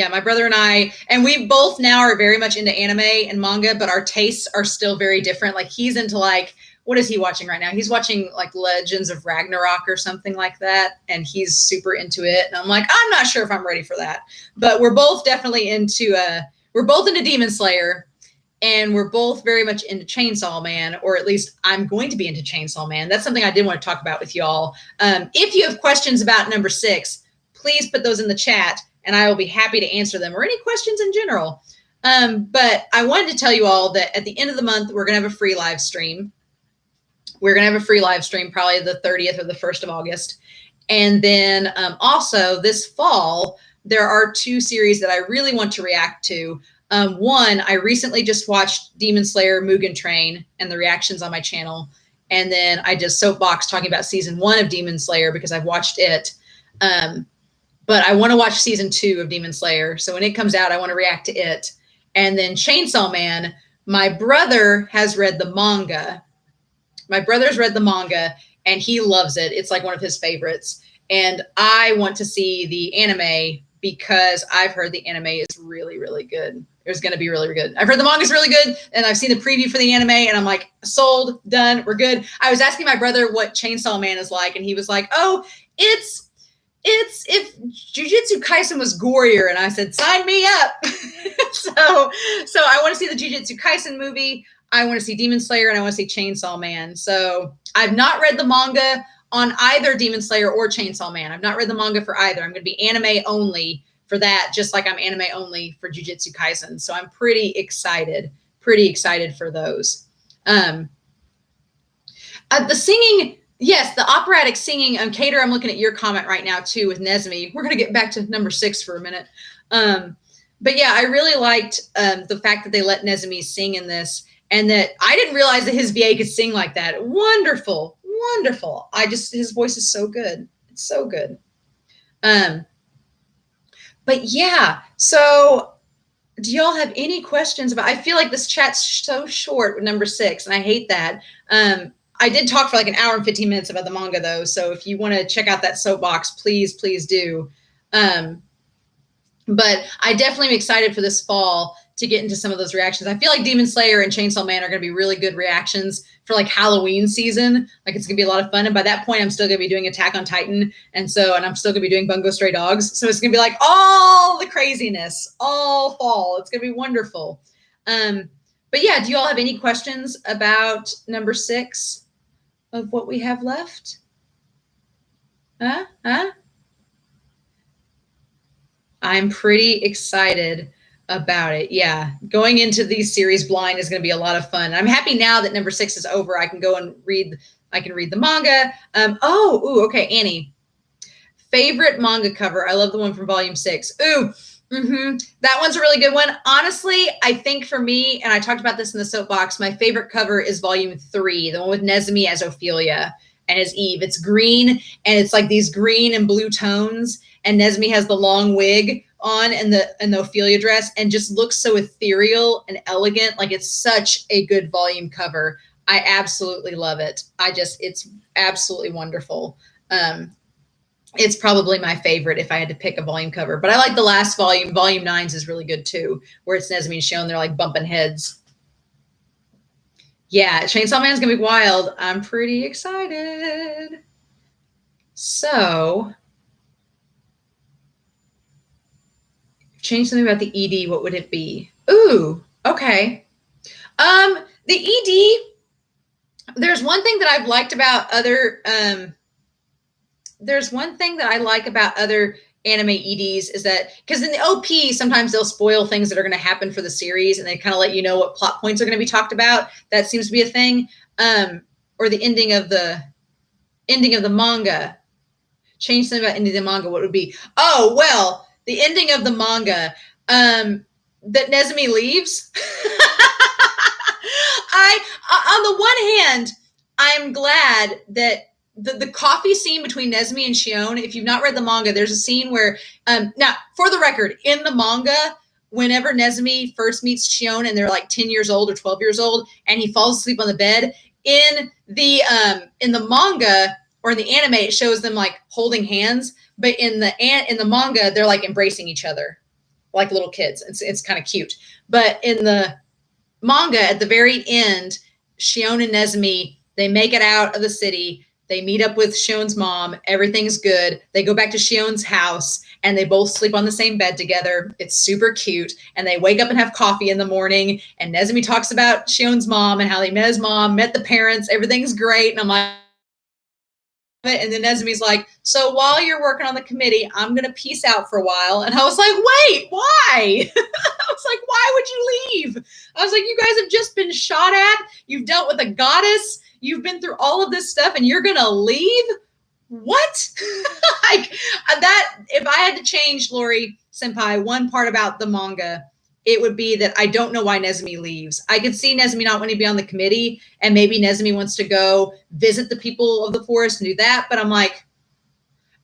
my brother and I, and we both now are very much into anime and manga, but our tastes are still very different. Like he's into like, what is he watching right now? He's watching like Legends of Ragnarok or something like that. And he's super into it. And I'm like, I'm not sure if I'm ready for that, but we're both definitely we're both into Demon Slayer. And we're both very much into Chainsaw Man, or at least I'm going to be into Chainsaw Man. That's something I did want to talk about with y'all. If you have questions about number 6, please put those in the chat and I will be happy to answer them, or any questions in general. But I wanted to tell you all that at the end of the month, we're going to have a free live stream. We're going to have a free live stream probably the 30th or the 1st of August. And then also this fall, there are 2 series that I really want to react to. One, I recently just watched Demon Slayer Mugen Train and the reactions on my channel. And then I just soapbox talking about season 1 of Demon Slayer because I've watched it. But I want to watch season 2 of Demon Slayer. So when it comes out, I want to react to it. And then Chainsaw Man, my brother has read the manga. My brother's read the manga and he loves it. It's like one of his favorites. And I want to see the anime because I've heard the anime is really, really good. It's going to be really, really good. I've heard the manga is really good, and I've seen the preview for the anime, and I'm like, sold, done, we're good. I was asking my brother what Chainsaw Man is like, and he was like, oh, it's if Jujutsu Kaisen was gorier. And I said, sign me up. so I want to see the Jujutsu Kaisen movie. I want to see Demon Slayer, and I want to see Chainsaw Man. So I've not read the manga on either Demon Slayer or Chainsaw Man. I've not read the manga for either. I'm going to be anime only for that, just like I'm anime only for Jujutsu Kaisen. So I'm pretty excited for those. The singing, yes, the operatic singing. Cater, I'm looking at your comment right now too with Nezmi. We're going to get back to number 6 for a minute. But yeah, I really liked the fact that they let Nezmi sing in this, and that I didn't realize that his VA could sing like that. Wonderful, wonderful. His voice is so good. It's so good. But yeah, so do y'all have any questions about, I feel like this chat's so short with number 6, and I hate that. I did talk for like an hour and 15 minutes about the manga though. So if you want to check out that soapbox, please do. But I definitely am excited for this fall to get into some of those reactions. I feel like Demon Slayer and Chainsaw Man are going to be really good reactions for like Halloween season. Like it's going to be a lot of fun. And by that point, I'm still going to be doing Attack on Titan. And I'm still going to be doing Bungo Stray Dogs. So it's going to be like all the craziness, all fall. It's going to be wonderful. But yeah, do you all have any questions about number 6 of what we have left? I'm pretty excited about it. Yeah. Going into these series blind is going to be a lot of fun. I'm happy now that number 6 is over. I can go and read the manga. Okay. Annie, favorite manga cover. I love the one from volume 6. That one's a really good one. Honestly, I think for me, and I talked about this in the soapbox, my favorite cover is volume 3, the one with Nezumi as Ophelia and as Eve. It's green, and it's like these green and blue tones, and Nezumi has the long wig on and the Ophelia dress, and just looks so ethereal and elegant. Like it's such a good volume cover. I absolutely love it. It's absolutely wonderful. It's probably my favorite if I had to pick a volume cover, but I like the last volume. Volume 9's is really good too, where it's Nezumi and Shion. They're like bumping heads. Yeah, Chainsaw Man's gonna be wild. I'm pretty excited. So, change something about the ED. What would it be? Ooh, okay. The ED. There's one thing that I've liked about other. There's one thing that I like about other anime EDs is that, because in the OP, sometimes they'll spoil things that are going to happen for the series, and they kind of let you know what plot points are going to be talked about. That seems to be a thing. Or the ending of the manga. Change something about ending the manga. What would be? Oh, well, the ending of the manga. that Nezumi leaves. On the one hand, I'm glad that the coffee scene between Nezumi and Shion, if you've not read the manga, there's a scene where, now, for the record, in the manga, whenever Nezumi first meets Shion and they're like 10 years old or 12 years old, and he falls asleep on the bed, in the manga or in the anime, it shows them like holding hands, but in the manga, they're like embracing each other like little kids. It's kind of cute. But in the manga, at the very end, Shion and Nezumi, they make it out of the city. They meet up with Shion's mom. Everything's good. They go back to Shion's house and they both sleep on the same bed together. It's super cute. And they wake up and have coffee in the morning. And Nezumi talks about Shion's mom and how they met his mom, met the parents. Everything's great. And I'm like, and then Nezumi's like, so while you're working on the committee, I'm going to peace out for a while. And I was like, wait, why? I was like, why would you leave? I was like, you guys have just been shot at. You've dealt with a goddess. You've been through all of this stuff and you're going to leave? What? Like that, if I had to change, Lori Senpai, one part about the manga, it would be that I don't know why Nezumi leaves. I could see Nezumi not wanting to be on the committee, and maybe Nezumi wants to go visit the people of the forest and do that. But I'm like,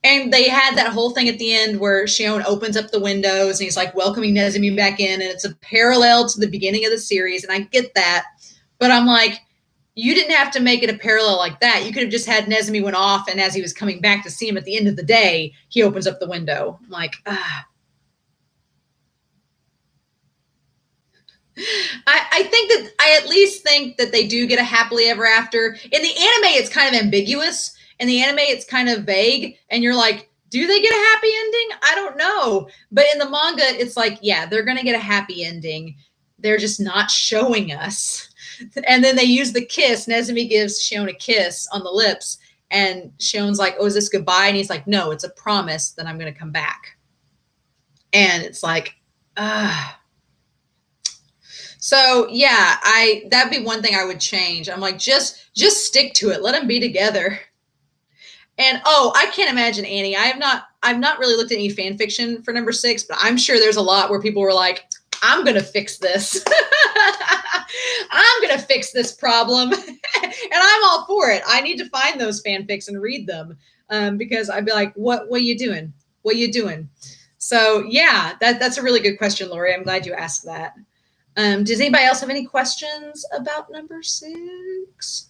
and they had that whole thing at the end where Shion opens up the windows and he's like welcoming Nezumi back in, and it's a parallel to the beginning of the series, and I get that. But I'm like, you didn't have to make it a parallel like that. You could have just had Nezumi went off, and as he was coming back to see him at the end of the day, he opens up the window. I'm like, I think that I at least think that they do get a happily ever after. In the anime, it's kind of ambiguous. In the anime, it's kind of vague. And you're like, do they get a happy ending? I don't know. But in the manga, it's like, yeah, they're going to get a happy ending. They're just not showing us. And then they use the kiss. Nezumi gives Shion a kiss on the lips. And Shion's like, oh, is this goodbye? And he's like, no, it's a promise that I'm going to come back. And it's like, So yeah, that'd be one thing I would change. I'm like, just stick to it. Let them be together. And I can't imagine, Annie. I've not really looked at any fan fiction for number 6, but I'm sure there's a lot where people were like, I'm gonna fix this. I'm gonna fix this problem. And I'm all for it. I need to find those fanfics and read them. Because I'd be like, what are you doing? What are you doing? So yeah, that's a really good question, Lori. I'm glad you asked that. Does anybody else have any questions about number 6?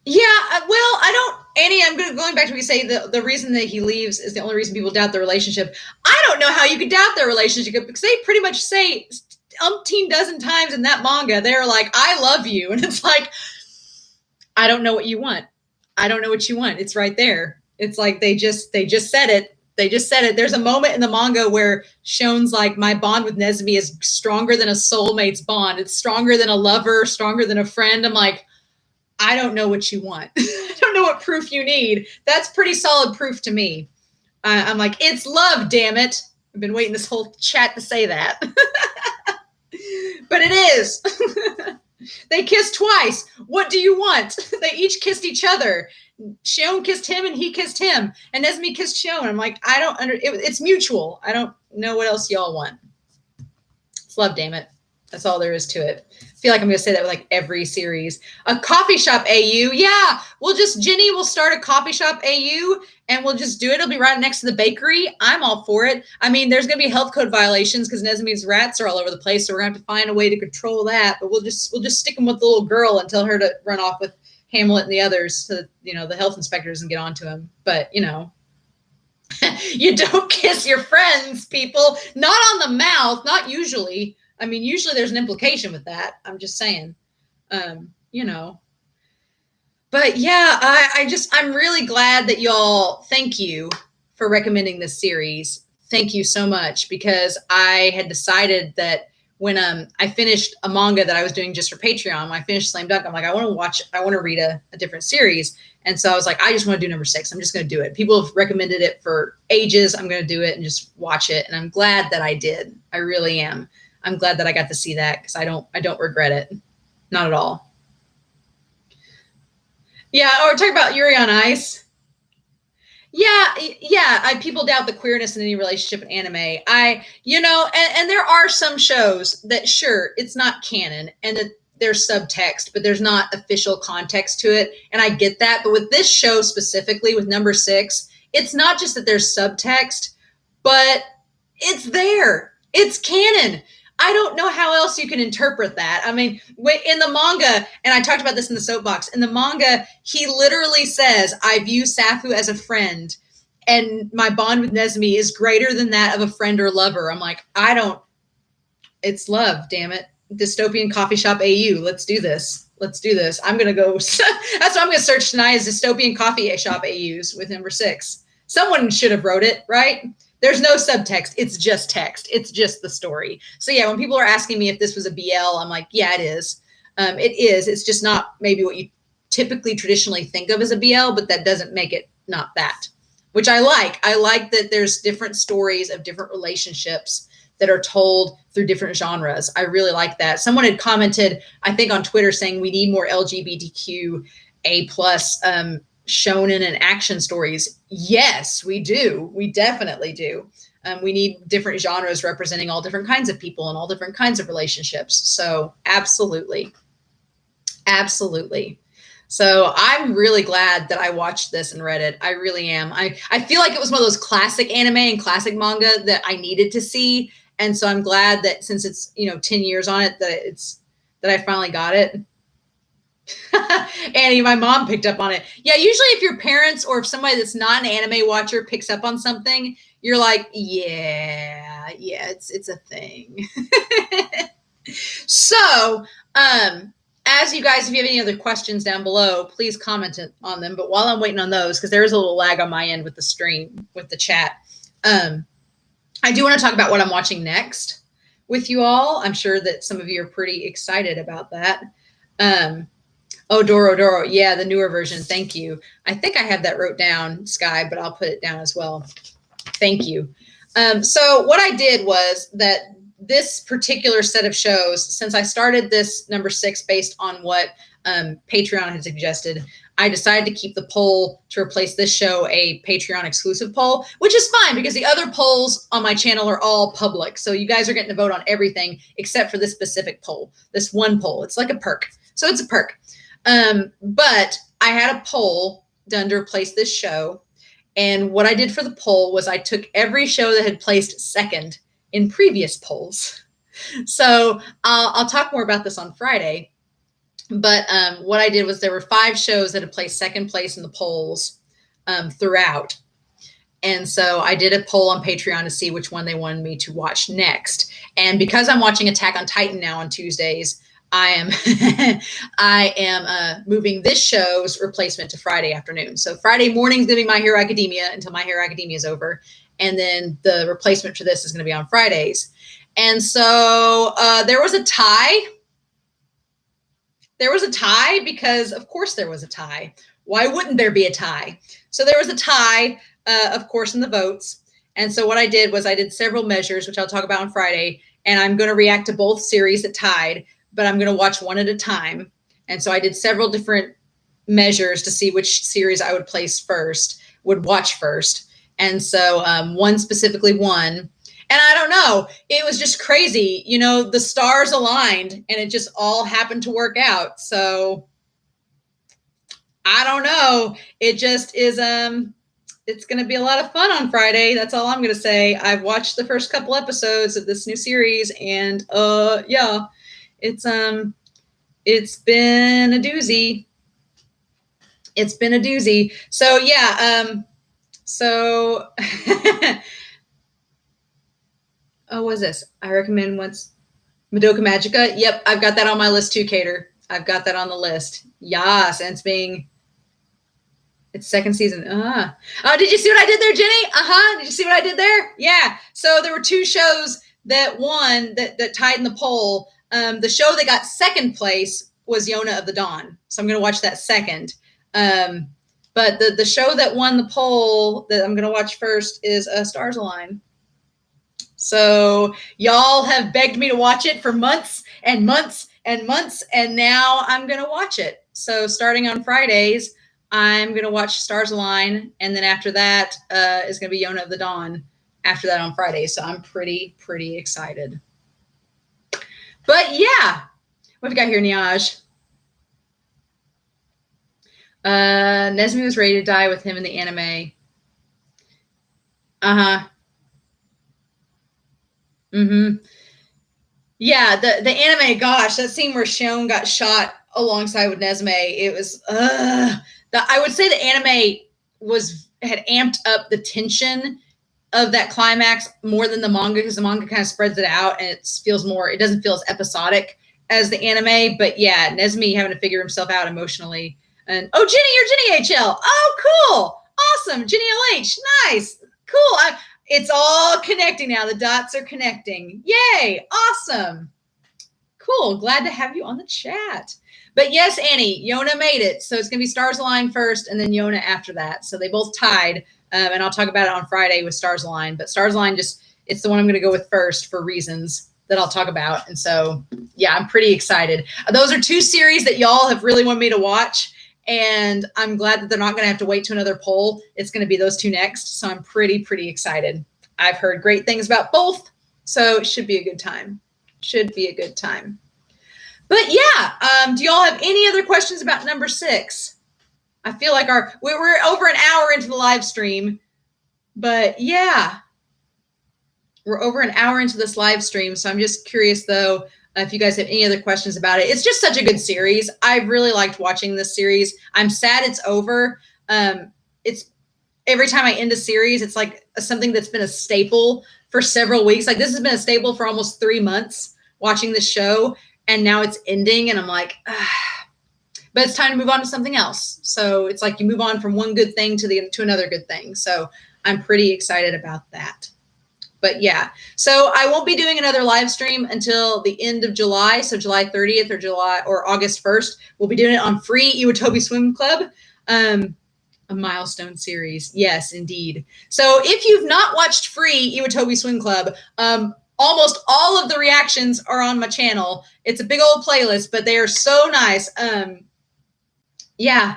Yeah, well, I don't, Annie, I'm going back to what you say, the reason that he leaves is the only reason people doubt their relationship. I don't know how you could doubt their relationship, because they pretty much say umpteen dozen times in that manga, they're like, I love you. And it's like, I don't know what you want. I don't know what you want. It's right there. It's like they just said it. They just said it. There's a moment in the manga where Shion's like, my bond with Nezumi is stronger than a soulmate's bond. It's stronger than a lover, stronger than a friend. I'm like, I don't know what you want. I don't know what proof you need. That's pretty solid proof to me. I'm like, it's love, damn it. I've been waiting this whole chat to say that. But it is. They kissed twice. What do you want? They each kissed each other. Shion kissed him and he kissed him. And Nezumi kissed Shion. I'm like, it's mutual. I don't know what else y'all want. It's love, damn it. That's all there is to it. I feel like I'm going to say that with like every series. A coffee shop AU. Yeah, Jenny will start a coffee shop AU and we'll just do it. It'll be right next to the bakery. I'm all for it. I mean, there's going to be health code violations because Nezumi's rats are all over the place. So we're going to have to find a way to control that. But we'll just stick them with the little girl and tell her to run off with Hamlet and the others so that, the health inspector doesn't get onto him. But, you don't kiss your friends, people. Not on the mouth. Not usually. I mean, usually there's an implication with that. I'm just saying, But yeah, I'm really glad that y'all, thank you for recommending this series. Thank you so much, because I had decided that when I finished a manga that I was doing just for Patreon, when I finished Slam Dunk, I'm like, I want to read a different series. And so I was like, I just want to do number 6. I'm just going to do it. People have recommended it for ages. I'm going to do it and just watch it. And I'm glad that I did. I really am. I'm glad that I got to see that, because I don't regret it. Not at all. Yeah, we're talking about Yuri on Ice. Yeah. People doubt the queerness in any relationship in anime. And there are some shows that, sure, it's not canon and that there's subtext, but there's not official context to it. And I get that. But with this show specifically, with number 6, it's not just that there's subtext, but it's there. It's canon. I don't know how else you can interpret that. I mean, in the manga, and I talked about this in the soapbox, in the manga, he literally says, I view Safu as a friend, and my bond with Nezumi is greater than that of a friend or lover. I'm like, it's love, damn it. Dystopian Coffee Shop AU. Let's do this. I'm going to go. That's what I'm going to search tonight, is Dystopian Coffee Shop AUs with number 6. Someone should have wrote it, right? There's no subtext. It's just text. It's just the story. So yeah, when people are asking me if this was a BL, I'm like, yeah, it is. It is. It's just not maybe what you typically traditionally think of as a BL, but that doesn't make it not that, which I like. I like that there's different stories of different relationships that are told through different genres. I really like that. Someone had commented, I think on Twitter, saying we need more LGBTQ A+ shonen and action stories. Yes, we do. We definitely do. We need different genres representing all different kinds of people and all different kinds of relationships. So absolutely. Absolutely. So I'm really glad that I watched this and read it. I really am. I feel like it was one of those classic anime and classic manga that I needed to see. And so I'm glad that since it's, 10 years on it, that I finally got it. Annie, my mom picked up on it. Yeah, usually if your parents or if somebody that's not an anime watcher picks up on something, you're like, yeah, it's a thing. So, as you guys, if you have any other questions down below, please comment on them. But while I'm waiting on those, because there is a little lag on my end with the stream, with the chat, I do want to talk about what I'm watching next with you all. I'm sure that some of you are pretty excited about that. Oh, Doro. Yeah, the newer version. Thank you. I think I have that wrote down, Sky, but I'll put it down as well. Thank you. So what I did was that this particular set of shows, since I started this number 6 based on what Patreon had suggested, I decided to keep the poll to replace this show a Patreon exclusive poll, which is fine because the other polls on my channel are all public. So you guys are getting to vote on everything except for this specific poll, this one poll. It's like a perk. So it's a perk. But I had a poll done to replace this show. And what I did for the poll was I took every show that had placed second in previous polls. So I'll talk more about this on Friday. But what I did was there were 5 shows that had placed second place in the polls throughout. And so I did a poll on Patreon to see which one they wanted me to watch next. And because I'm watching Attack on Titan now on Tuesdays, I am moving this show's replacement to Friday afternoon. So Friday morning is going to be My Hero Academia until My Hero Academia is over. And then the replacement for this is going to be on Fridays. And so there was a tie. There was a tie because, of course, there was a tie. Why wouldn't there be a tie? So there was a tie, of course, in the votes. And so what I did was I did several measures, which I'll talk about on Friday. And I'm going to react to both series that tied, but I'm going to watch one at a time. And so I did several different measures to see which series I would watch first. And so one specifically won. And I don't know, it was just crazy. The stars aligned and it just all happened to work out. So I don't know. It just is, it's going to be a lot of fun on Friday. That's all I'm going to say. I've watched the first couple episodes of this new series and yeah. It's been a doozy. It's been a doozy. So yeah, oh, what is this? I recommend once Madoka Magica. Yep, I've got that on my list too, Cater. I've got that on the list. Yes, and it's second season. Oh, did you see what I did there, Jenny? Did you see what I did there? Yeah. So there were 2 shows that won that tied in the poll. The show that got second place was Yona of the Dawn. So I'm going to watch that second. But the show that won the poll that I'm going to watch first is Stars Align. So y'all have begged me to watch it for months and months and months, and now I'm going to watch it. So starting on Fridays, I'm going to watch Stars Align. And then after that is going to be Yona of the Dawn after that on Friday. So I'm pretty excited. But yeah, what have we got here, Niaj? Nesmi was ready to die with him in the anime. Yeah, the anime, gosh, that scene where Shion got shot alongside with Nesme, it was I would say the anime had amped up the tension of that climax more than the manga, because the manga kind of spreads it out and it doesn't feel as episodic as the anime. But yeah, Nesme having to figure himself out emotionally. And Jenny, you're Jenny HL. Oh, cool. Awesome. Jenny LH. Nice. Cool. It's all connecting now. The dots are connecting. Yay. Awesome. Cool. Glad to have you on the chat. But yes, Annie, Yona made it. So it's going to be Stars Align first and then Yona after that. So they both tied. And I'll talk about it on Friday with Stars Align. But Stars Align it's the one I'm going to go with first for reasons that I'll talk about. And so, yeah, I'm pretty excited. Those are two series that y'all have really wanted me to watch. And I'm glad that they're not going to have to wait to another poll. It's going to be those two next. So I'm pretty excited. I've heard great things about both. So it should be a good time. But yeah, do y'all have any other questions about number 6? I feel like we're over an hour into the live stream. But yeah, we're over an hour into this live stream. So I'm just curious, though, if you guys have any other questions about it. It's just such a good series. I really liked watching this series. I'm sad it's over. It's every time I end a series, it's like something that's been a staple for several weeks. Like this has been a staple for almost 3 months watching this show. And now it's ending. And I'm like, but it's time to move on to something else. So it's like you move on from one good thing to another good thing. So I'm pretty excited about that. But yeah, so I won't be doing another live stream until the end of July. So July 30th or August 1st. We'll be doing it on free Iwatobi Swim Club, a milestone series. Yes, indeed. So if you've not watched free Iwatobi Swim Club, almost all of the reactions are on my channel. It's a big old playlist, but they are so nice. Yeah.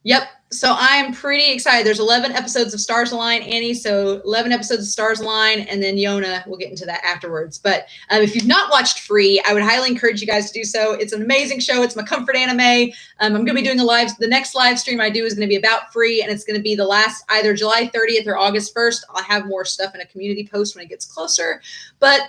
Yep. So I'm pretty excited. There's 11 episodes of Stars Align, Annie. So 11 episodes of Stars Align, and then Yona. We'll get into that afterwards. But if you've not watched Free, I would highly encourage you guys to do so. It's an amazing show. It's my comfort anime. I'm going to be doing the next live stream I do is going to be about Free, and it's going to be the last either July 30th or August 1st. I'll have more stuff in a community post when it gets closer. But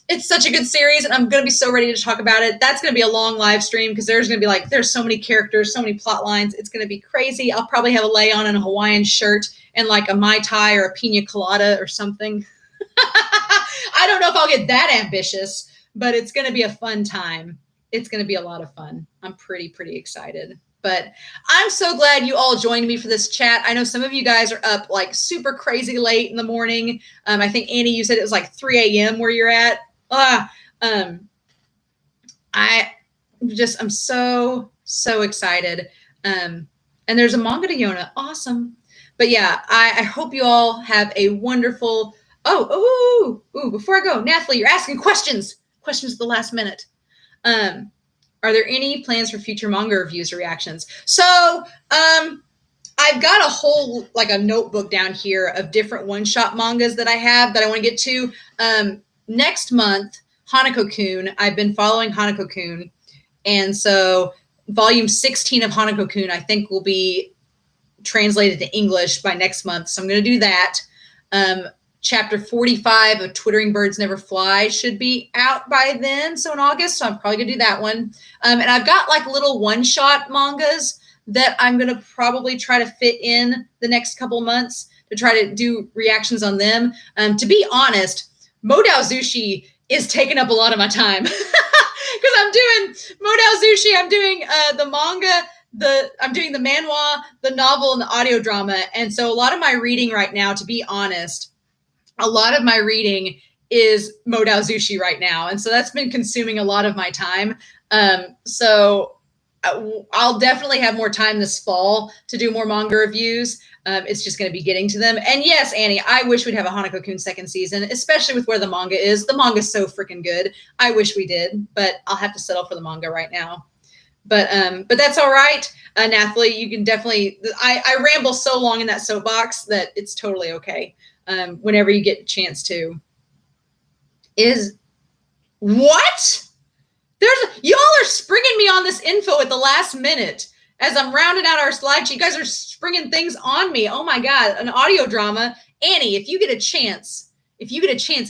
it's such a good series, and I'm going to be so ready to talk about it. That's going to be a long live stream because there's going to be there's so many characters, so many plot lines. It's going to be crazy. I'll probably have a lay on in a Hawaiian shirt and like a Mai Tai or a pina colada or something. I don't know if I'll get that ambitious, but it's going to be a fun time. It's going to be a lot of fun. I'm pretty excited. But I'm so glad you all joined me for this chat. I know some of you guys are up like super crazy late in the morning. I think, Annie, you said it was like 3 a.m. where you're at. I'm so excited. And there's a manga to Yona. Awesome. But yeah, I hope you all have a wonderful, before I go, Nathalie, you're asking questions at the last minute. Are there any plans for future manga reviews or reactions? So, I've got a whole, a notebook down here of different one-shot mangas that I have that I want to get to. Next month, Hanako-kun, I've been following Hanako-kun. And so volume 16 of Hanako-kun, I think, will be translated to English by next month. So I'm going to do that. Chapter 45 of Twittering Birds Never Fly should be out by then. So in August, so I'm probably going to do that one. And I've got little one-shot mangas that I'm going to probably try to fit in the next couple months to try to do reactions on them. To be honest, Modao Zushi is taking up a lot of my time because I'm doing Modao Zushi. I'm doing the manga, I'm doing the manhwa, the novel, and the audio drama. And so a lot of my reading right now, to be honest, a lot of my reading is Modao Zushi right now. And so that's been consuming a lot of my time. So I'll definitely have more time this fall to do more manga reviews. It's just going to be getting to them. And yes, Annie, I wish we'd have a Hanako-kun second season, especially with where the manga is. The manga's so freaking good. I wish we did, but I'll have to settle for the manga right now. But that's all right. Nathalie, you can definitely, I ramble so long in that soapbox that it's totally okay. Whenever you get a chance to. What? Y'all are springing me on this info at the last minute as I'm rounding out our slideshow. You guys are springing things on me. Oh my God, an audio drama. Annie, if you get a chance,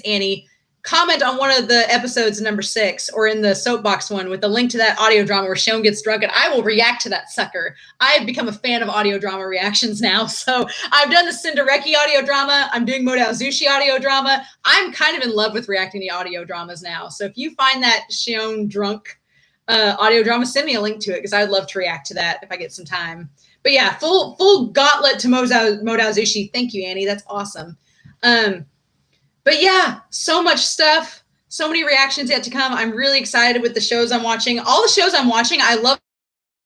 Annie, comment on one of the episodes, number 6, or in the soapbox one with the link to that audio drama where Shone gets drunk, and I will react to that sucker. I've become a fan of audio drama reactions now. So I've done the Cindereki audio drama. I'm doing Modao Zushi audio drama. I'm kind of in love with reacting to audio dramas now. So if you find that Shone drunk audio drama, send me a link to it because I'd love to react to that if I get some time. But yeah, full gauntlet to Modao Zushi. Thank you, Annie. That's awesome. But yeah, so much stuff, so many reactions yet to come. I'm really excited with the shows I'm watching. All the shows I'm watching, I love.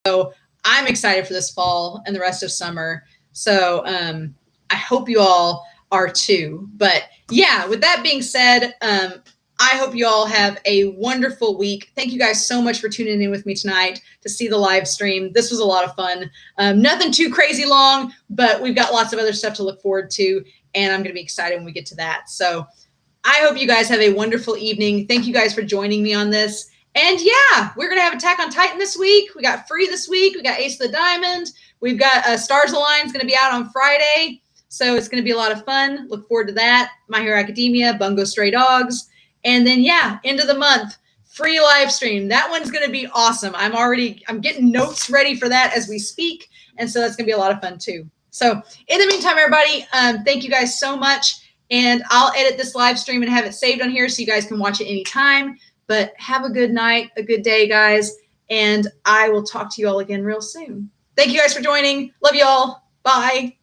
So I'm excited for this fall and the rest of summer. So I hope you all are too. But yeah, with that being said, I hope you all have a wonderful week. Thank you guys so much for tuning in with me tonight to see the live stream. This was a lot of fun. Nothing too crazy long, but we've got lots of other stuff to look forward to. And I'm going to be excited when we get to that. So I hope you guys have a wonderful evening. Thank you guys for joining me on this. And yeah, we're going to have Attack on Titan this week. We got Free this week. We got Ace of the Diamond. We've got Stars Align is going to be out on Friday. So it's going to be a lot of fun. Look forward to that. My Hero Academia, Bungo Stray Dogs. And then, yeah, end of the month, free live stream. That one's going to be awesome. I'm getting notes ready for that as we speak. And so that's going to be a lot of fun too. So in the meantime, everybody, thank you guys so much. And I'll edit this live stream and have it saved on here so you guys can watch it anytime. But have a good night, a good day, guys. And I will talk to you all again real soon. Thank you guys for joining. Love you all. Bye.